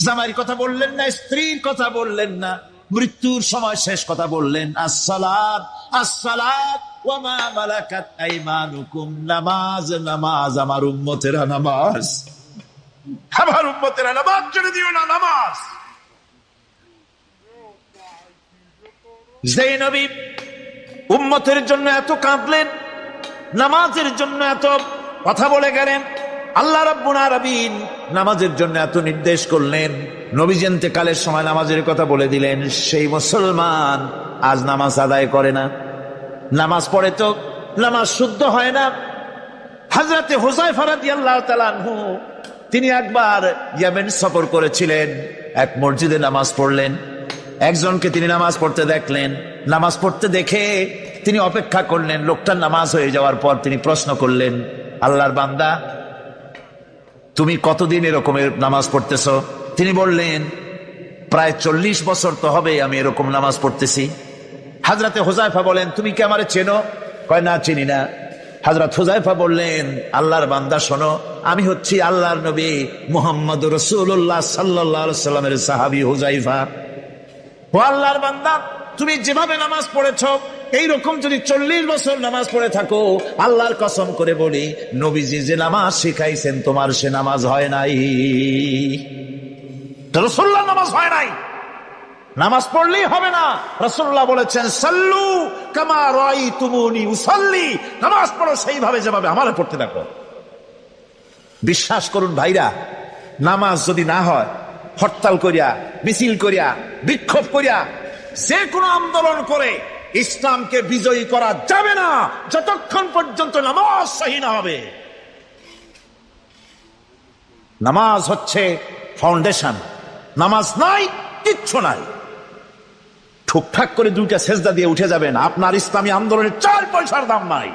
জামাইয়ের কথা বললেন না, স্ত্রীর কথা বললেন না, মৃত্যুর সময় শেষ কথা বললেন আসসালাত, আসসালাত ওয়া মা মালাকাত আইমানুকুম, নামাজ, নামাজ, আমার উম্মতেরা নামাজ, আমার উম্মতেরা নামাজ ছেড়ে দিও না, নামাজ। যে নবী উম্মতের জন্য এত কাঁদলেন, নামাজের জন্য এত কথা বলে গেলেন, আল্লাহ রাব্বুল আলামিন নামাজের জন্য এত নির্দেশ করলেন, নবীজি ইন্তেকালের সময় নামাজের কথা বলে দিলেন, সেই মুসলমান আজ নামাজ আদায় করে না, নামাজ পড়ে তো নামাজ শুদ্ধ হয় না। হযরতে হুযায়ফা রাদিয়াল্লাহু তাআলা আনহু, তিনি একবার ইয়েমেন সফর করেছিলেন, এক মসজিদে নামাজ পড়লেন, একজনকে তিনি নামাজ পড়তে দেখলেন, নামাজ পড়তে দেখে তিনি অপেক্ষা করলেন, লোকটার নামাজ হয়ে যাওয়ার পর তিনি প্রশ্ন করলেন, আল্লাহর বান্দা, তুমি কতদিন এরকমের নামাজ পড়তেছ? তিনি বললেন, প্রায় 40 বছর তো হবে আমি এরকম নামাজ পড়তেছি। হযরতে হুযায়ফা বলেন, তুমি কি আমারে চেনো? কয়, না, চিনি না। হযরত হুযায়ফা বললেন, আল্লাহর বান্দা শোনো, আমি হচ্ছি আল্লাহর নবী মুহাম্মদুর রাসূলুল্লাহ সাল্লাল্লাহু আলাইহি সাল্লামের সাহাবী হুযায়ফা। ও আল্লাহর বান্দা, তুমি যেভাবে নামাজ পড়েছ এইরকম যদি 40 বছর নামাজ পড়ে থাকো, আল্লাহর কসম করে বলি, নবীজি যে নামাজ শিখাইছেন তোমার সে নামাজ হয় নাই, রাসূলুল্লাহ নামাজ হয় নাই। নামাজ পড়লেই হবে না, রাসূলুল্লাহ বলেছেন, সাল্লু কামা রাআইতুমুনি উসাল্লি, নামাজ পড়ো সেইভাবে যেভাবে আমারে পড়তে দেখো। বিশ্বাস করুন ভাইরা, নামাজ যদি না হয়, হরতাল করিয়া, মিছিল করিয়া, বিক্ষোভ করিয়া, যে কোনো আন্দোলন করে ইসলামকে বিজয়ী করা যাবে না যতক্ষণ পর্যন্ত নামাজ সহি না হবে। নামাজ হচ্ছে ফাউন্ডেশন, নামাজ নাই কিচ্ছু নাই। ঠুকঠাক করে 2টা সেজদা দিয়ে উঠে যাবেন, আপনার ইসলামী আন্দোলনের 4 পয়সার দাম নাই।